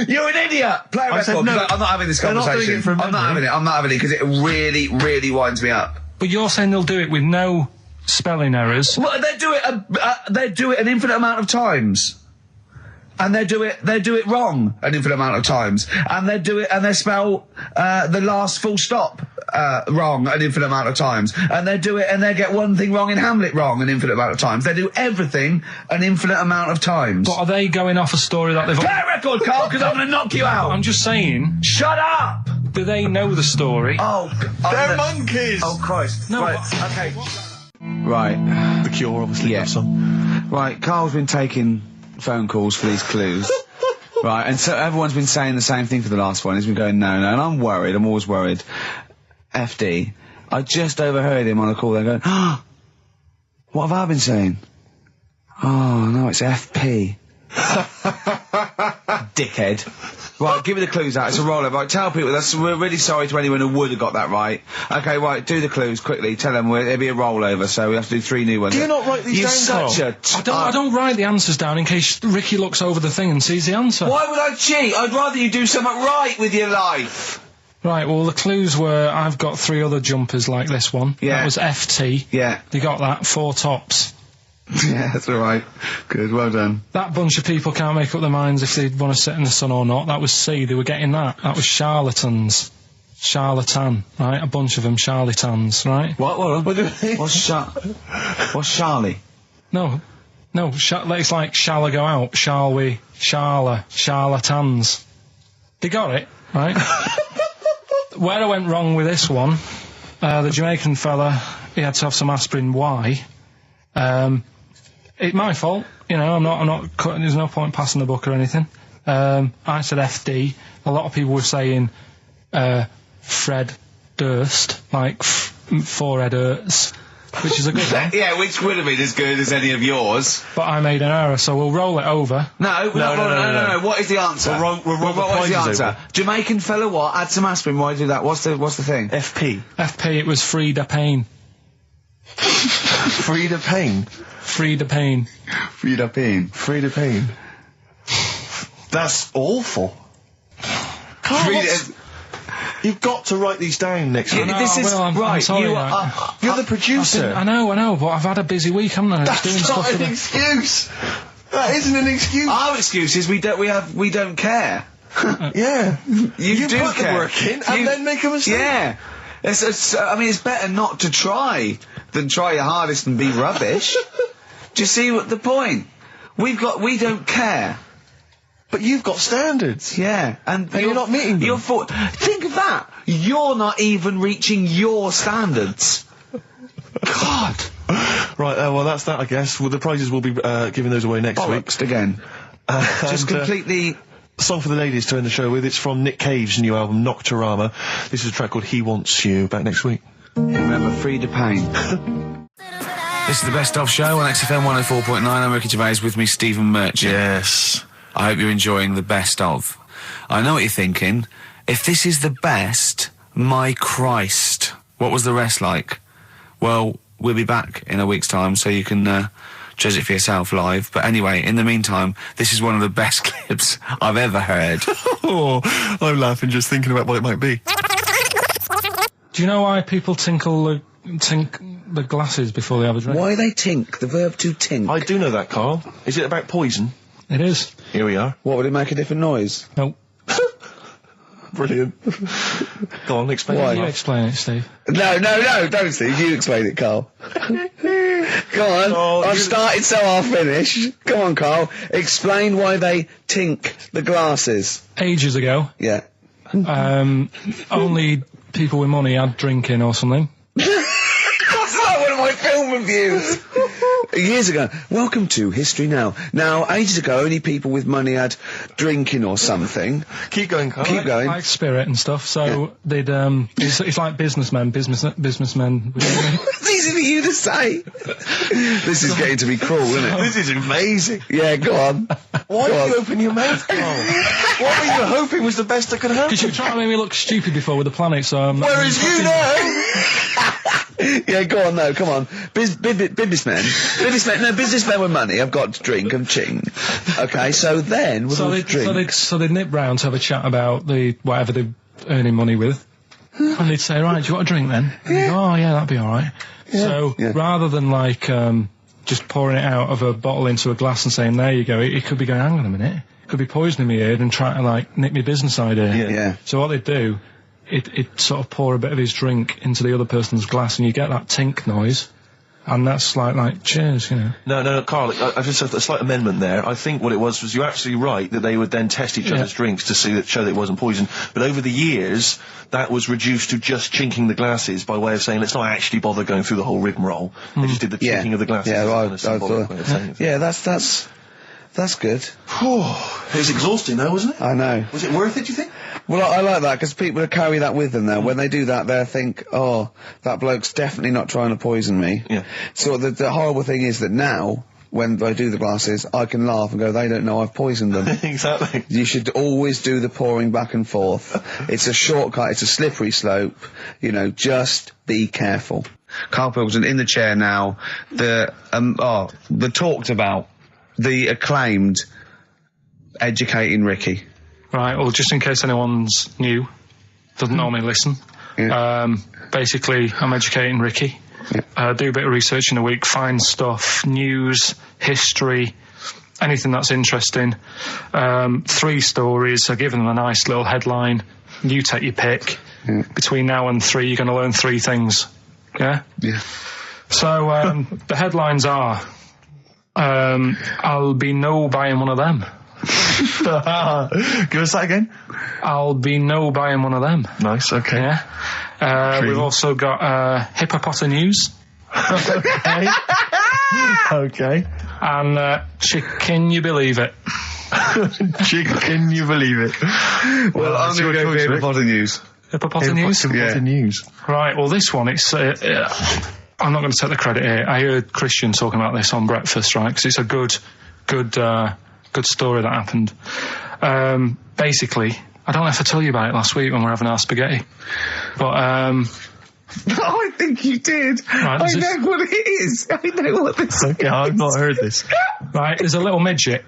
You're an idiot! Play a record. No, I'm not having this conversation. I'm not having it because it really, really winds me up. But you're saying they'll do it with no spelling errors. Well, they do it an infinite amount of times. And they do it wrong an infinite amount of times. And they spell the last full stop wrong an infinite amount of times. And they get one thing wrong in Hamlet wrong an infinite amount of times. They do everything an infinite amount of times. But are they going off a story that they've... Play a record, Karl, because I'm going to knock you out. I'm just saying... Shut up! Do they know the story? Oh, they're monkeys! Oh, Christ. No, right, okay. Right. The Cure, obviously, love song. Right, Karl's been taking phone calls for these clues. Right, and so everyone's been saying the same thing for the last one. He's been going, no, and I'm worried, I'm always worried. FD, I just overheard him on a call there going, what have I been saying? Oh, no, it's FP. Dickhead. Right, give me the clues out. It's a rollover. Right, tell people. We're really sorry to anyone who would have got that right. Okay, right, do the clues quickly. Tell them it'll be a rollover, so we have to do 3 new ones. Do you not write these down, I don't write the answers down in case Ricky looks over the thing and sees the answer. Why would I cheat? I'd rather you do something right with your life. Right, well, the clues were I've got 3 other jumpers like this one. Yeah. That was FT. Yeah. You got that. 4 tops. Yeah, that's all right. Good, well done. That bunch of people can't make up their minds if they want to sit in the sun or not. That was C. They were getting that. That was charlatans. Charlatan, right? A bunch of them charlatans, right? What What's Charlie? No. It's like, shall I go out? Shall we? Charlatans. They got it, right? Where I went wrong with this one, the Jamaican fella, he had to have some aspirin. Why? It's my fault, you know, I'm not cutting, there's no point passing the book or anything. I said FD. A lot of people were saying, Fred Durst, like, forehead hurts, which is a good one. Yeah, which would have been as good as any of yours. But I made an error, so we'll roll it over. No. What is the answer? What is the answer? Jamaican fella what? Add some aspirin, why do that? What's the thing? FP. It was Frida Payne. Frida Payne. Frida Payne. Frida Payne. Frida Payne. That's awful. Carl, you've got to write these down next week. I'm sorry, you're the producer. I know, but I've had a busy week, haven't I? That's not an excuse. That isn't an excuse. Our excuse is we don't care. Yeah. You do put care. the work in and then make a mistake. Yeah. It's better not to try than try your hardest and be rubbish. Do you see what the point? We don't care. But you've got standards. Yeah. And you're not meeting them. Think of that. You're not even reaching your standards. God. Right, well, that's that, I guess. Well, the prizes will be giving those away next week. Again. Just completely... Song for the ladies to end the show with. It's from Nick Cave's new album, Nocturama. This is a track called He Wants You. Back next week. Remember, Frida Payne. This is the Best Of Show on XFM 104.9. I'm Ricky Gervais, with me, Stephen Merchant. Yes. I hope you're enjoying the Best Of. I know what you're thinking. If this is the best, my Christ, what was the rest like? Well, we'll be back in a week's time, so you can judge it for yourself live. But anyway, in the meantime, this is one of the best clips I've ever heard. Oh, I'm laughing just thinking about what it might be. Do you know why people tink the glasses before they have a drink? Why they tink? The verb to tink. I do know that, Carl. Is it about poison? It is. Here we are. What, would it make a different noise? Nope. Brilliant. Go on, explain Why? it. You explain it, Steve. No, don't, Steve. You explain it, Carl. Go on. Oh, I've started, so I'll finish. Come on, Carl. Explain why they tink the glasses. Ages ago, Yeah. only people with money had drinking or something. That's like one of my film reviews. Years ago. Welcome to History Now. Now, ages ago, only people with money had drinking or something. Keep going, Carl. Keep going. Like spirit and stuff. So they'd it's like businessmen. Businessmen. It's easy for you to say. This is getting to be cruel, isn't it? This is amazing. Yeah, go on. Why did you open your mouth, Carl? What were you hoping was the best that could happen? Because you were trying to make me look stupid before with the planet, so I'm not... Whereas you know... Yeah, go on, no, come on. Businessmen with money have got to drink and ching. Okay, so then with all the drinks... So they'd nip round to have a chat about whatever they're earning money with. And they'd say, right, do you want a drink then? And they'd go, oh yeah, that'd be alright. Yeah. So, rather than like, just pouring it out of a bottle into a glass and saying, there you go, it could be going, hang on a minute, it could be poisoning me here and trying to like nick my business idea. Yeah. So what they'd do, it sort of pour a bit of his drink into the other person's glass and you get that tink noise. And that's like cheers, you know. No, Carl, I just have a slight amendment there. I think what it was you're absolutely right that they would then test each other's drinks to show that it wasn't poison. But over the years, that was reduced to just chinking the glasses by way of saying, let's not actually bother going through the whole rigmarole. They just did the chinking of the glasses. Yeah, that's good. It was exhausting though, wasn't it? I know. Was it worth it, do you think? Well, I like that, because people carry that with them now. When they do that, they'll think, oh, that bloke's definitely not trying to poison me. Yeah. So the horrible thing is that now, when I do the glasses, I can laugh and go, they don't know I've poisoned them. Exactly. You should always do the pouring back and forth. It's a shortcut, it's a slippery slope. You know, just be careful. Karl Pilkington in the chair now. The talked about, the acclaimed Educating Ricky. Right, well, just in case anyone's new, doesn't normally listen. Yeah. Basically, I'm educating Ricky. Yeah. Do a bit of research in a week, find stuff, news, history, anything that's interesting. 3 stories, I give them a nice little headline. You take your pick. Yeah. Between now and 3, you're going to learn 3 things. Yeah? Yeah. So, the headlines are, I'll be no buying one of them. Give us that again. I'll be no buying one of them. Nice, okay. Yeah. We've also got hippopotamus news. Okay. Okay. And can you believe it? Can you believe it? Well, I'm going to go for hippopotamus news. Hippopotamus news? Hippopotamus news. Right, well, this one, it's... I'm not going to take the credit here. I heard Christian talking about this on breakfast, right? Because it's a good story that happened. Basically, I don't know if I told you about it last week when we were having our spaghetti, but I think you did. Right, I know what it is. I know what this is. Okay, I've not heard this. right, there's a little midget.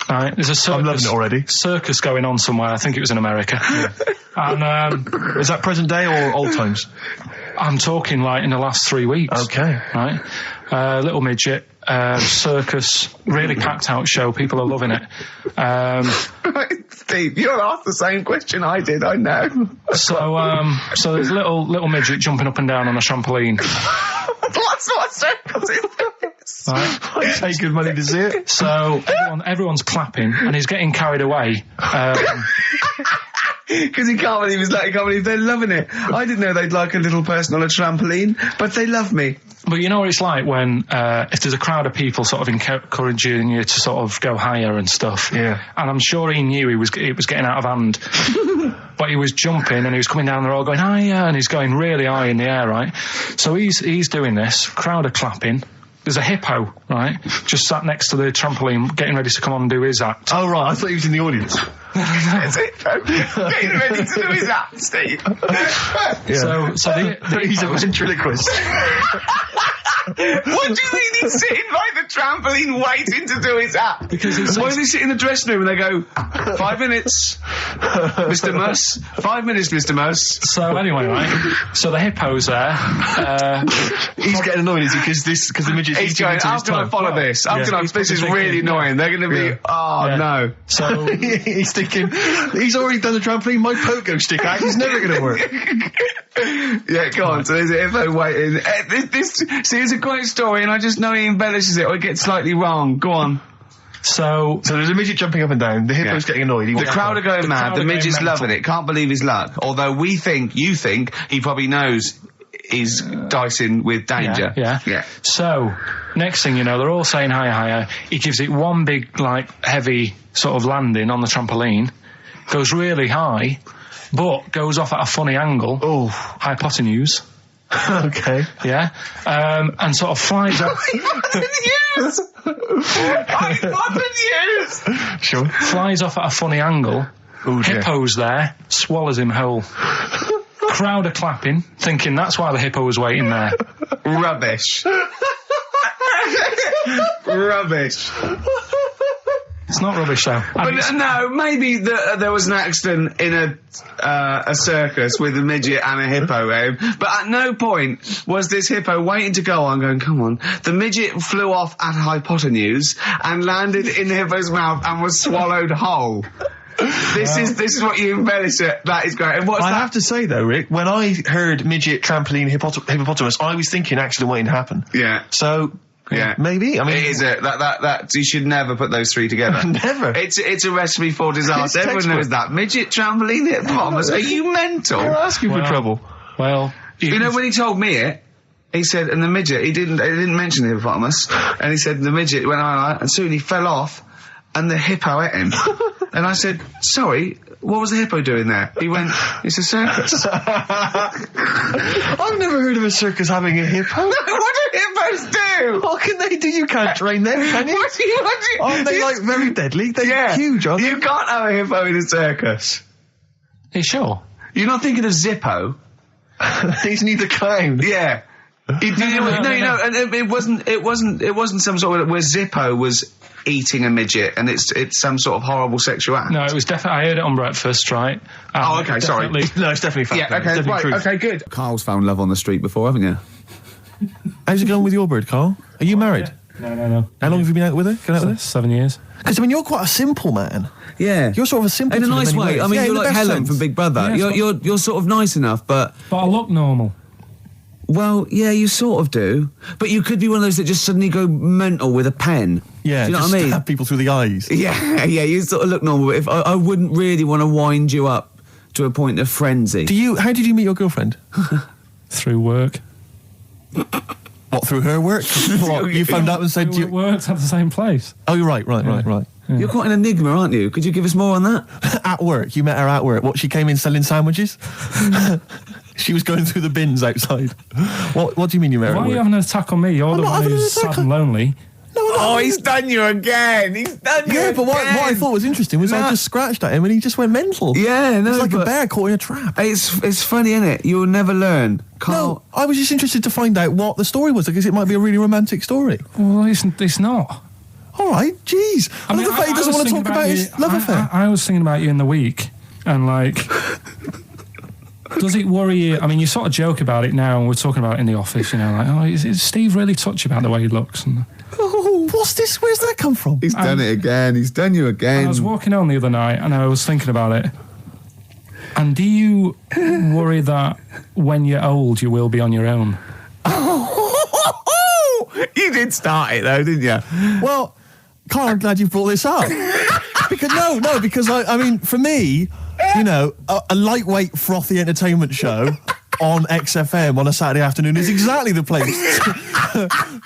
Right, there's a circus. I'm loving it already. Circus going on somewhere. I think it was in America. Yeah. And is that present day or old times? I'm talking like in the last 3 weeks. Okay. Right, little midget. Circus, really packed out show. People are loving it. Steve, you'll ask the same question I did. I know. So there's a little midget jumping up and down on a trampoline. That's what circus is. Right. I pay good money to see it. So everyone's clapping and he's getting carried away. Because he can't believe they're loving it. I didn't know they'd like a little person on a trampoline, but they love me. But you know what it's like when, if there's a crowd of people sort of encouraging you to sort of go higher and stuff. Yeah. And I'm sure he knew it was getting out of hand. But he was jumping and he was coming down the road going higher and he's going really high in the air, right? So he's doing this, crowd are clapping. There's a hippo, right, just sat next to the trampoline getting ready to come on and do his act. Oh, right, I thought he was in the audience. There's a hippo getting ready to do his act, Steve. Yeah. So he's a ventriloquist. What do you mean he's sitting by the trampoline waiting to do his act? Because why does he sit in the dressing room and they go, 5 minutes, Mr. Muss, 5 minutes, Mr. Muss. So anyway, right, so the hippo's there. He's getting annoyed, is he? Because the midget... He's going, how can I follow this? This is really annoying. They're going to be, no. So he's thinking, he's already done the trampoline, my pogo stick act is never going to work. Yeah, go on. So there's a hippo waiting. See, it's a great story, and I just know he embellishes it or it gets slightly wrong. Go on. So there's a midget jumping up and down. The hippo's getting annoyed. The crowd are going mad. The midget's loving it. Can't believe his luck. Although you think he probably knows he's dicing with danger. Yeah. So next thing you know, they're all saying higher. He gives it one big, like, heavy sort of landing on the trampoline. Goes really high, but goes off at a funny angle. Oh, hypotenuse. Okay. Yeah. And sort of flies off. Hypotenuse! Sure. Flies off at a funny angle. Ooh, Hippo's there, swallows him whole. Crowd are clapping, thinking that's why the hippo was waiting there. Rubbish. Rubbish. It's not rubbish, though. But no, maybe there was an accident in a circus with a midget and a hippo, but at no point was this hippo waiting to go on, going, come on. The midget flew off at hypotenuse and landed in the hippo's mouth and was swallowed whole. This is what you embellish it. That is great. And what's that? I have to say, though, Rick, when I heard midget, trampoline, hippopotamus, I was thinking accident waiting to happen. Yeah. So... Yeah, maybe. I mean, it is that you should never put those three together. Never. It's a recipe for disaster. Everyone knows that. Midget, trampoline, hippopotamus. Are you mental? You're asking for trouble. Well, you know when he told me it, he said, and the midget, he didn't mention the hippopotamus, and he said the midget went on, and soon he fell off, and the hippo ate him. And I said, sorry, what was the hippo doing there? He went, it's a circus. I've never heard of a circus having a hippo. No, what do hippos do? do? What can they do? You can't train them, can you? Aren't they like very deadly? They're huge, aren't they? You can't have a hippo in a circus. Are you sure? You're not thinking of Zippo? He's neither clown. Yeah. And it wasn't some sort of where Zippo was eating a midget and it's some sort of horrible sexual act. No, it was definitely. I heard it on breakfast, right? Okay, sorry. No, it's definitely fact. Yeah, okay, right, okay, good. Carl's found love on the street before, haven't you? How's it going with your bird, Carl? Are you married? No. How long have you been out with her? 7 years. Because, I mean, you're quite a simple man. Yeah. You're sort of a simple in a nice way. I mean, you're like Helen from Big Brother. Yeah, you're sort of nice enough, but I look normal. Well, yeah, you sort of do. But you could be one of those that just suddenly go mental with a pen. Yeah, do you know just what I mean? Stab people through the eyes. Yeah, you sort of look normal. But if I wouldn't really want to wind you up to a point of frenzy. How did you meet your girlfriend? Through work. What, through her work? What, you found out and said... We worked at the same place. Oh, you're right. Yeah. You're quite an enigma, aren't you? Could you give us more on that? At work. You met her at work. What, she came in selling sandwiches? She was going through the bins outside. What do you mean you met her at work? Why are you having an attack on me? You're the one who's sad and lonely. No, he's done you again. Yeah, but what I thought was interesting was I just scratched at him and he just went mental. Yeah, no, it's like a bear caught in a trap. It's funny, isn't it? You'll never learn. No, I was just interested to find out what the story was, because it might be a really romantic story. Well, it's not. All right, jeez. I love the fact he doesn't want to talk about his love affair. I was thinking about you in the week, and like, does it worry you? I mean, you sort of joke about it now, and we're talking about it in the office, you know, like, oh, is Steve really touchy about the way he looks? And, oh, what's this? Where's that come from? He's done it again. He's done you again. I was walking home the other night, and I was thinking about it. And do you worry that when you're old, you will be on your own? You did start it, though, didn't you? Well, Carl, I'm glad you brought this up. because I mean, for me, you know, a lightweight, frothy entertainment show on XFM on a Saturday afternoon is exactly the place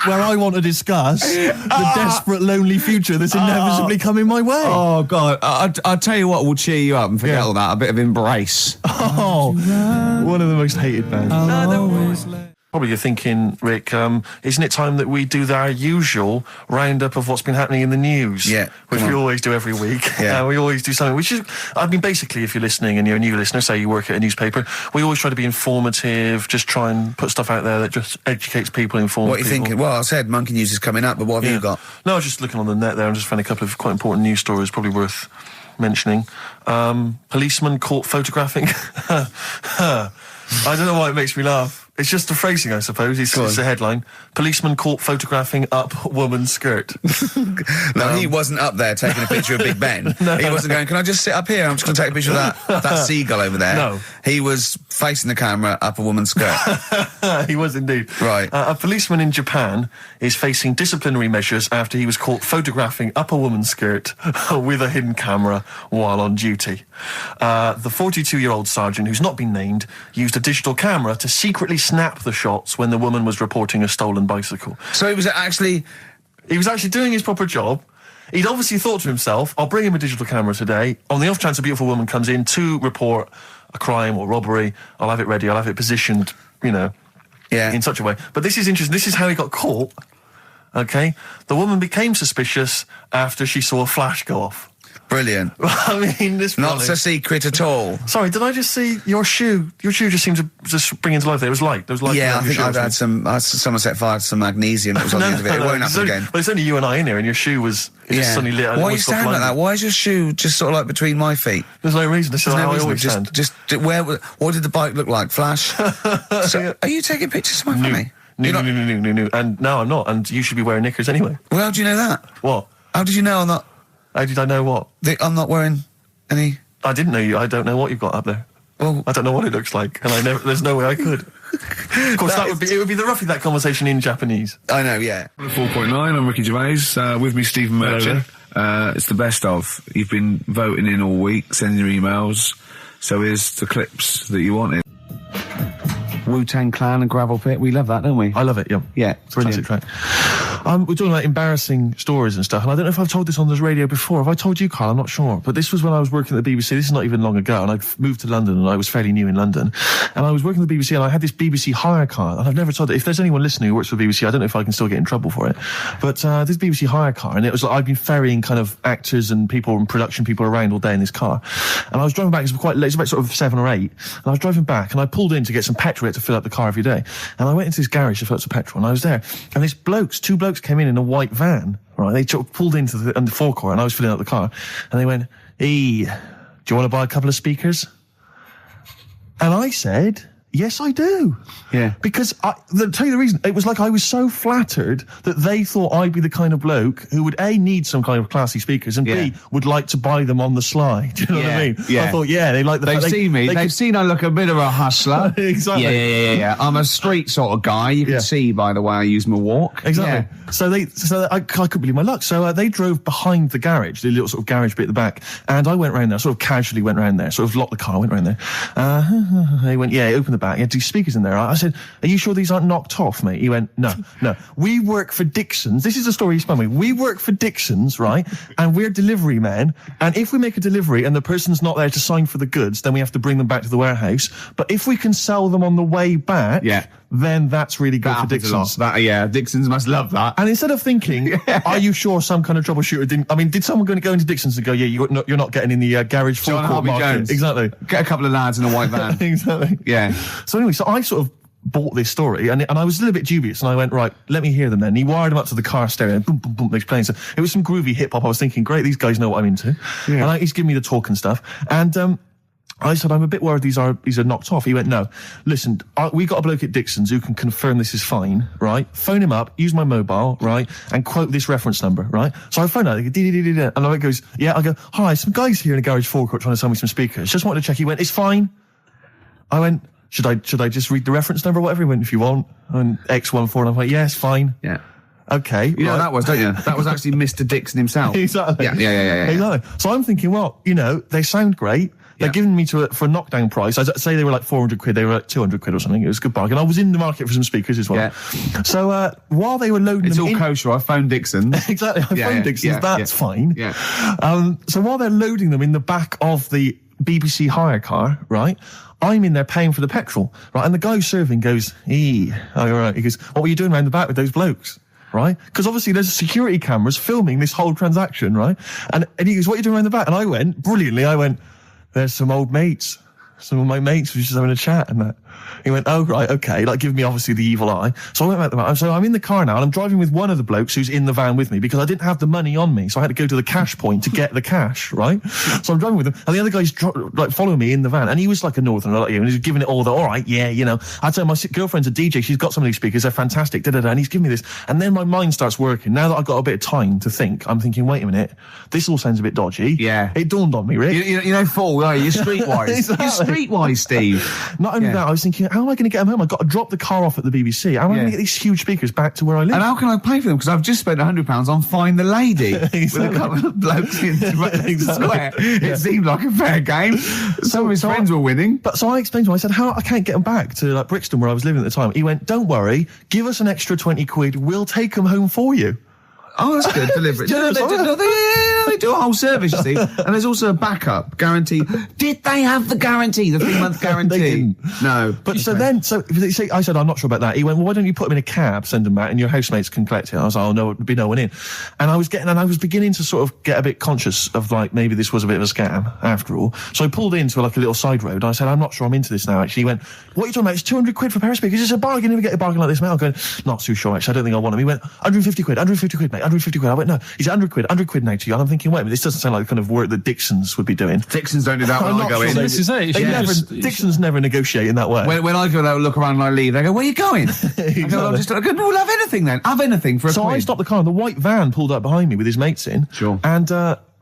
where I want to discuss the desperate, lonely future that's inevitably coming my way. Oh, God. I'll tell you what will cheer you up and forget all that. A bit of Embrace. Oh, one of the most hated bands. Probably you're thinking, Rick, isn't it time that we do our usual roundup of what's been happening in the news? Yeah. Which we always do every week. Yeah. We always do something, which is, I mean, basically, if you're listening and you're a new listener, say you work at a newspaper, we always try to be informative, just try and put stuff out there that just educates people, informs What are you people. thinking? Well, I said Monkey News is coming up, but what have you got? No, I was just looking on the net there and just found a couple of quite important news stories, probably worth mentioning. Policeman caught photographing. I don't know why it makes me laugh. It's just the phrasing, I suppose. It's the headline. Policeman caught photographing up woman's skirt. No, he wasn't up there taking a picture of Big Ben. He wasn't going, can I just sit up here? I'm just going to take a picture of that seagull over there. No. He was facing the camera up a woman's skirt. He was indeed. Right. A policeman in Japan is facing disciplinary measures after he was caught photographing up a woman's skirt with a hidden camera while on duty. The 42-year-old sergeant, who's not been named, used a digital camera to secretly snap the shots when the woman was reporting a stolen bicycle. So he was actually doing his proper job. He'd obviously thought to himself, I'll bring him a digital camera today. On the off chance a beautiful woman comes in to report a crime or robbery, I'll have it ready, I'll have it positioned, you know, in such a way. But this is interesting. This is how he got caught. Okay? The woman became suspicious after she saw a flash go off. brilliant. I mean, this not so secret at all. Sorry, did I just see your shoe? Your shoe just seemed to just spring into life. There was light. There was light. Yeah, I think I've had someone set fire to some magnesium that was on the end of it. It won't happen again. Well, it's only you and I in here, and your shoe was just suddenly lit. Why are you standing like that? Why is your shoe just sort of like between my feet? There's no reason. This is how I always stand. Just where? What did the bike look like? Flash. So, are you taking pictures of my family? No. And no, I'm not. And you should be wearing knickers anyway. Well, how do you know that? What? How did you know I'm not? How did I know what? I'm not wearing any. I didn't know you. I don't know what you've got up there. Well, I don't know what it looks like, and there's no way I could. Of course, it would be roughly that conversation in Japanese. I know, yeah. 4.9, I'm Ricky Gervais, with me Stephen Merchant. It's the best of. You've been voting in all week, sending your emails, so here's the clips that you wanted. Wu-Tang Clan and Gravel Pit, we love that, don't we? I love it, yeah. Yeah, brilliant. Classic track. We're talking about embarrassing stories and stuff, and I don't know if I've told this on the radio before. Have I told you, Carl? I'm not sure. But this was when I was working at the BBC. This is not even long ago, and I'd moved to London, and I was fairly new in London. And I was working at the BBC, and I had this BBC hire car, and I've never told it. If there's anyone listening who works for the BBC, I don't know if I can still get in trouble for it. But this BBC hire car, and it was like I'd been ferrying kind of actors and people and production people around all day in this car. And I was driving back, it was quite late, it was about sort of 7 or 8, and I was driving back, and I pulled in to get some petrol to fill up the car every day. And I went into this garage to fill up some petrol, and I was there, and these two blokes came in a white van, right? They pulled into the forecourt, and I was filling up the car, and they went, "Hey, do you want to buy a couple of speakers?" And I said, "Yes, I do." Yeah. Because I'll tell you the reason. It was like I was so flattered that they thought I'd be the kind of bloke who would A, need some kind of classy speakers, and B, would like to buy them on the sly. Do you know what I mean? Yeah. I thought, they like the They've seen me. They've seen I look a bit of a hustler. Exactly. Yeah. I'm a street sort of guy. You can see by the way I use my walk. Exactly. Yeah. So I couldn't believe my luck. So they drove behind the garage, the little sort of garage bit at the back, and I went round there, sort of casually went round there, sort of locked the car, went round there. They went, open the back. You had 2 speakers in there. I said, "Are you sure these aren't knocked off, mate?" He went, No. We work for Dixon's. This is the story he spun me. We work for Dixon's, right? And we're delivery men. And if we make a delivery and the person's not there to sign for the goods, then we have to bring them back to the warehouse. But if we can sell them on the way back, then that's really good for Dixon's. Dixon's must love that. And instead of thinking, are you sure some kind of troubleshooter didn't... I mean, did someone going to go into Dixon's and go, you're not getting in the garage forecourt market? Jones. Exactly. Get a couple of lads in a white van. Exactly. Yeah. So anyway, so I sort of bought this story, and I was a little bit dubious, and I went, right, let me hear them then. And he wired them up to the car stereo, and boom, boom, boom, they're playing. So it was some groovy hip-hop. I was thinking, great, these guys know what I'm into. Yeah. And he's giving me the talk and stuff. And I said, I'm a bit worried these are knocked off. He went, no, listen, we got a bloke at Dixon's who can confirm this is fine, right? Phone him up, use my mobile, right? And quote this reference number, right? So I phone out, and I goes, I go, hi, some guys here in a garage forecourt trying to sell me some speakers. Just wanted to check. He went, it's fine. I went, should I just read the reference number or whatever? He went, if you want. And X14, and I'm like, yes, fine. Yeah. Okay. You know what that was, don't you? That was actually Mr. Dixon himself. Exactly. Yeah. Exactly. So I'm thinking, well, they sound great. They're giving me for a knockdown price. I'd say they were like 400 quid, they were like 200 quid or something. It was a good bargain. I was in the market for some speakers as well. Yeah. So while they were loading it's them all kosher. I phoned Dixon. Exactly. I phoned Dixon's. That's fine. Yeah. So while they're loading them in the back of the BBC hire car, right, I'm in there paying for the petrol, right, and the guy who's serving goes, all right. He goes, what were you doing around the back with those blokes? Right? Because obviously there's security cameras filming this whole transaction, right? And he goes, what are you doing around the back? And I went, brilliantly, there's some old mates. Some of my mates were just having a chat and that. He went, oh, right, okay, like giving me obviously the evil eye. So I went back to the van. So I'm in the car now and I'm driving with one of the blokes who's in the van with me because I didn't have the money on me. So I had to go to the cash point to get the cash, right? So I'm driving with him and the other guy's following me in the van and he was like a northerner like you and he's giving it all the, all right, I tell him my girlfriend's a DJ, she's got some of these speakers, they're fantastic, and he's giving me this. And then my mind starts working. Now that I've got a bit of time to think, I'm thinking, wait a minute, this all sounds a bit dodgy. Yeah. It dawned on me, Rick. Fool, are you? You're streetwise. Exactly. You're streetwise, Steve. Not only that, I was thinking, how am I going to get them home? I've got to drop the car off at the BBC. How am I going to get these huge speakers back to where I live? And how can I pay for them? Because I've just spent £100 on Find the Lady with a couple of blokes in the square. It seemed like a fair game. Some of his friends were winning. But so I explained to him, I said, I can't get them back to like Brixton where I was living at the time. He went, don't worry, give us an extra 20 quid, we'll take them home for you. Oh, that's good. Delivery. They do a whole service, you see. And there's also a backup guarantee. Did they have the guarantee, the 3-month guarantee? They didn't. No. But I said, I'm not sure about that. He went, well, why don't you put them in a cab, send them back, and your housemates can collect it? I was like, oh, no, there'd be no one in. And I was beginning to sort of get a bit conscious of like, maybe this was a bit of a scam after all. So I pulled into like a little side road. I said, I'm not sure I'm into this now, actually. He went, what are you talking about? It's 200 quid for a pair of speakers. It's a bargain. You never get a bargain like this, mate. I'm going, not too sure, actually. I don't think I want them. He went, 150 quid, mate. 150 quid. I went, no. He's 100 quid now to you. And I'm thinking, wait a minute, this doesn't sound like the kind of work that Dixon's would be doing. Dixon's don't do that when I go in. This is it. Dixon's never negotiate in that way. When I go there, look around and I leave, they go, where are you going? Exactly. I go, no, we'll have anything then. Have anything for a quid. So I stopped the car and the white van pulled up behind me with his mates in. Sure. And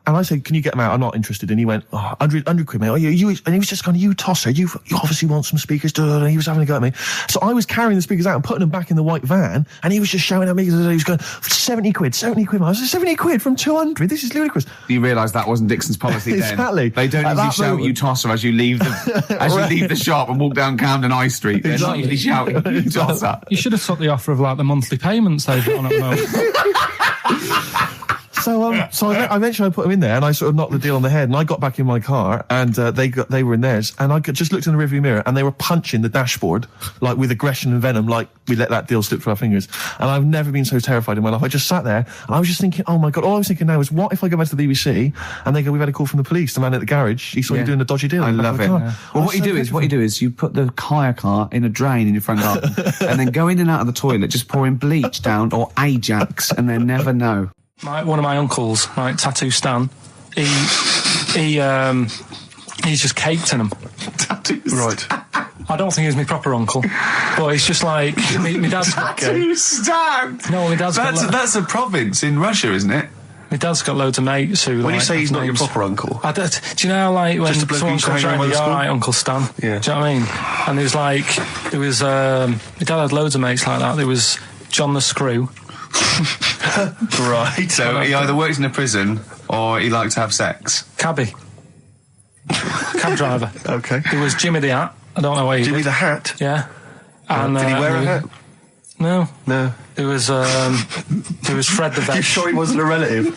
And I said, can you get them out? I'm not interested. And he went, 100 quid, mate. Oh, you, and he was just going, you tosser. You obviously want some speakers. And he was having a go at me. So I was carrying the speakers out and putting them back in the white van. And he was just shouting at me. He was going, 70 quid. I was like, 70 quid from 200. This is ludicrous. You realise that wasn't Dixon's policy then. Exactly. They don't usually shout, you tosser, as you leave the shop and walk down Camden High Street. They're not usually shouting, you tosser. You should have took the offer of like the monthly payments they've got on at the moment. So I eventually put them in there, and I sort of knocked the deal on the head. And I got back in my car, and they were in theirs. And I just looked in the rearview mirror, and they were punching the dashboard like with aggression and venom, like we let that deal slip through our fingers. And I've never been so terrified in my life. I just sat there, and I was just thinking, oh my god! All I was thinking now is, what if I go back to the BBC and they go, we've had a call from the police. The man at the garage, he saw you doing a dodgy deal. I love it. Yeah. Well, what you do is you put the hire car in a drain in your front garden, and then go in and out of the toilet, just pouring bleach down or Ajax, and they never know. One of my uncles, right, Tattoo Stan, he's just caked in them. Tattoos. Right. I don't think he's my proper uncle, but he's just like my dad's got Tattoo Stan. No, my dad's that's a province in Russia, isn't it? My dad's got loads of mates who. When you say he's not your proper uncle, do you know how, like, when someone comes around, you're right, Uncle Stan? Yeah. Do you know what I mean? And my dad had loads of mates like that. There was John the Screw. Right. So he either works in a prison or he likes to have sex. Cabbie. Cab driver. Okay. There was Jimmy the Hat. I don't know where he Jimmy did. the Hat? Yeah. And, did he wear a hat? No. No. There was Fred the Veg. You sure he wasn't a relative?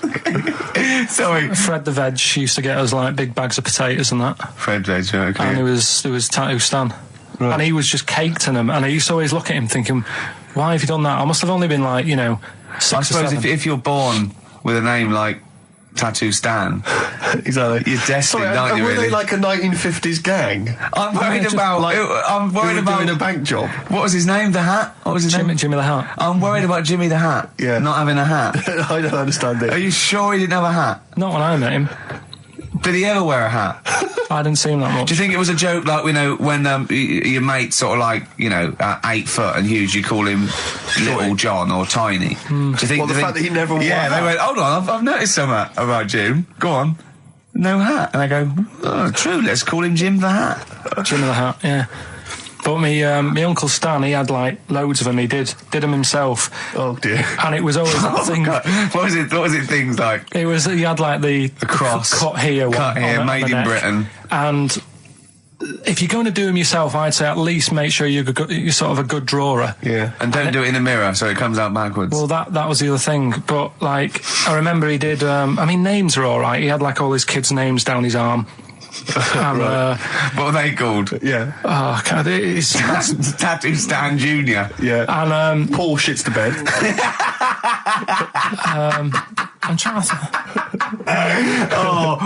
Sorry. Fred the Veg used to get us like big bags of potatoes and that. Fred Veg, okay. And there was Tattoo Stan. Right. And he was just caked in them. And I used to always look at him thinking, why have you done that? I must have only been like, 6 I suppose or 7. if you're born with a name like Tattoo Stan, exactly, you're destined, aren't you? Were really? they like a 1950s gang? I'm worried about doing a bank job. What was his name? The Hat? What was his name? Jimmy the Hat. I'm worried about Jimmy the Hat. Yeah, not having a hat. I don't understand it. Are you sure he didn't have a hat? Not when I met him. Did he ever wear a hat? I didn't see him that much. Do you think it was a joke, like, when your mate's sort of like, 8 foot and huge, you call him Little John or Tiny? Do you think? The fact that he never wore a hat. They went, hold on, I've noticed something about Jim. Go on. No hat. And I go, oh, true, let's call him Jim the Hat. Jim the Hat, yeah. But my Uncle Stan, he had like loads of them. He did them himself. Oh dear! And it was always that thing. God. What was it? Things like he had like the cross cut here, made in Britain. And if you're going to do them yourself, I'd say at least make sure you're sort of a good drawer. Yeah, and don't do it in the mirror so it comes out backwards. Well, that was the other thing. But like, I remember he did. Names are all right. He had like all his kids' names down his arm. And, what were they called? Yeah. Oh, God, it's Tattoo Stan Jr. Yeah. And Paul shits to bed. I'm trying to.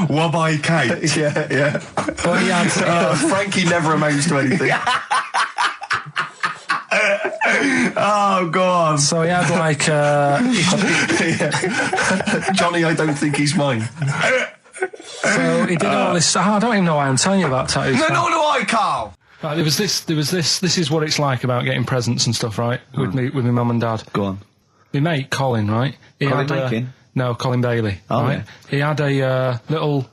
Wabbai Kate. Yeah. But he had, Frankie never amounts to anything. Oh God! So he had like Johnny, I don't think he's mine. So he did all this. I don't even know why I'm telling you about tattoos. No, nor do I, Carl. Right, there was this. This is what it's like about getting presents and stuff, right? With my mum and dad. Go on. My mate Colin, right? No, Colin Bailey. Oh, right? Yeah. He had a little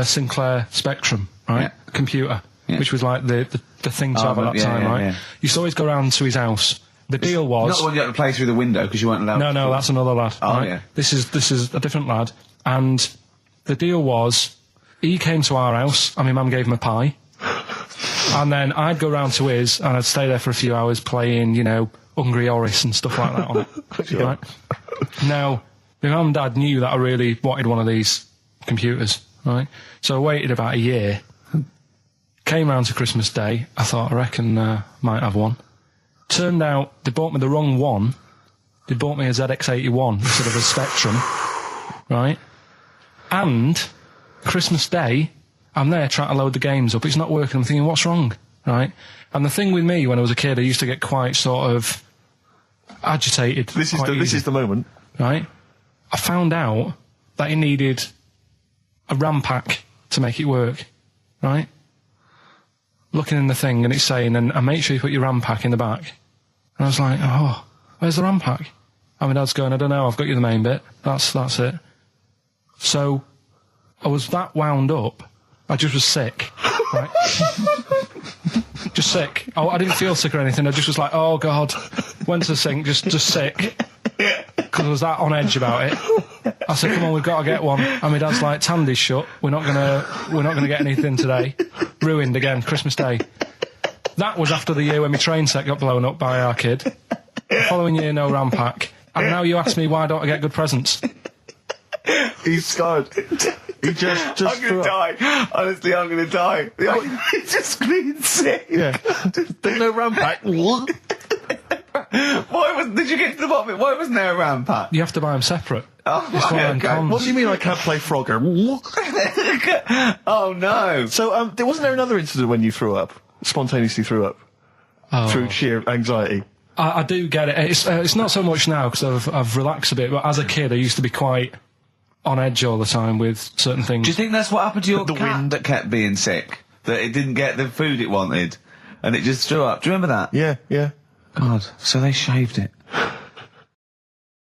Sinclair Spectrum, right? Yeah. Computer, which was like the thing to have at that time, right? Yeah. You used to always go round to his house. The deal was not the one you had to play through the window because you weren't allowed. No, that's another lad. Oh right? yeah. This is a different lad, and the deal was he came to our house and my mum gave him a pie, and then I'd go round to his and I'd stay there for a few hours playing, Hungry Horace and stuff like that on it. Yeah. Right? Now, my mum and dad knew that I really wanted one of these computers, right? So I waited about a year. Came round to Christmas Day. I thought, I reckon might have one. Turned out they bought me the wrong one. They bought me a ZX81 instead of a Spectrum, right? And Christmas Day, I'm there trying to load the games up. It's not working. I'm thinking, what's wrong, right? And the thing with me, when I was a kid, I used to get quite sort of agitated. This is the moment, right? I found out that it needed a RAM pack to make it work, right? Looking in the thing and it's saying, and make sure you put your RAM pack in the back. And I was like, oh, where's the RAM pack? And my dad's going, I don't know, I've got you the main bit. That's it. So I was that wound up, I just was sick, right? Just sick. I didn't feel sick or anything, I just was like, oh God, went to the sink, just sick. Because I was that on edge about it. I said, come on, we've got to get one. And my dad's like, Tandy's shut, we're not gonna get anything today. Ruined again, Christmas Day. That was after the year when my train set got blown up by our kid. The following year, no RAM pack. And now you ask me, why don't I get good presents? He's scarred. He just I'm gonna die. Honestly, I'm gonna die. He's just screaming sick. Yeah. There's no RAM pack. Did you get to the bottom of it? Why wasn't there a RAM pack? You have to buy them separate. Oh, okay. What do you mean I can't play Frogger? Oh no. So, wasn't there another incident when you threw up? Spontaneously threw up? Through sheer anxiety? I do get it. It's not so much now because I've relaxed a bit, but as a kid I used to be quite on edge all the time with certain things. Do you think that's what happened to your The cat wind. that kept being sick? That it didn't get the food it wanted and it just threw up? Do you remember that? Yeah. God, so they shaved it.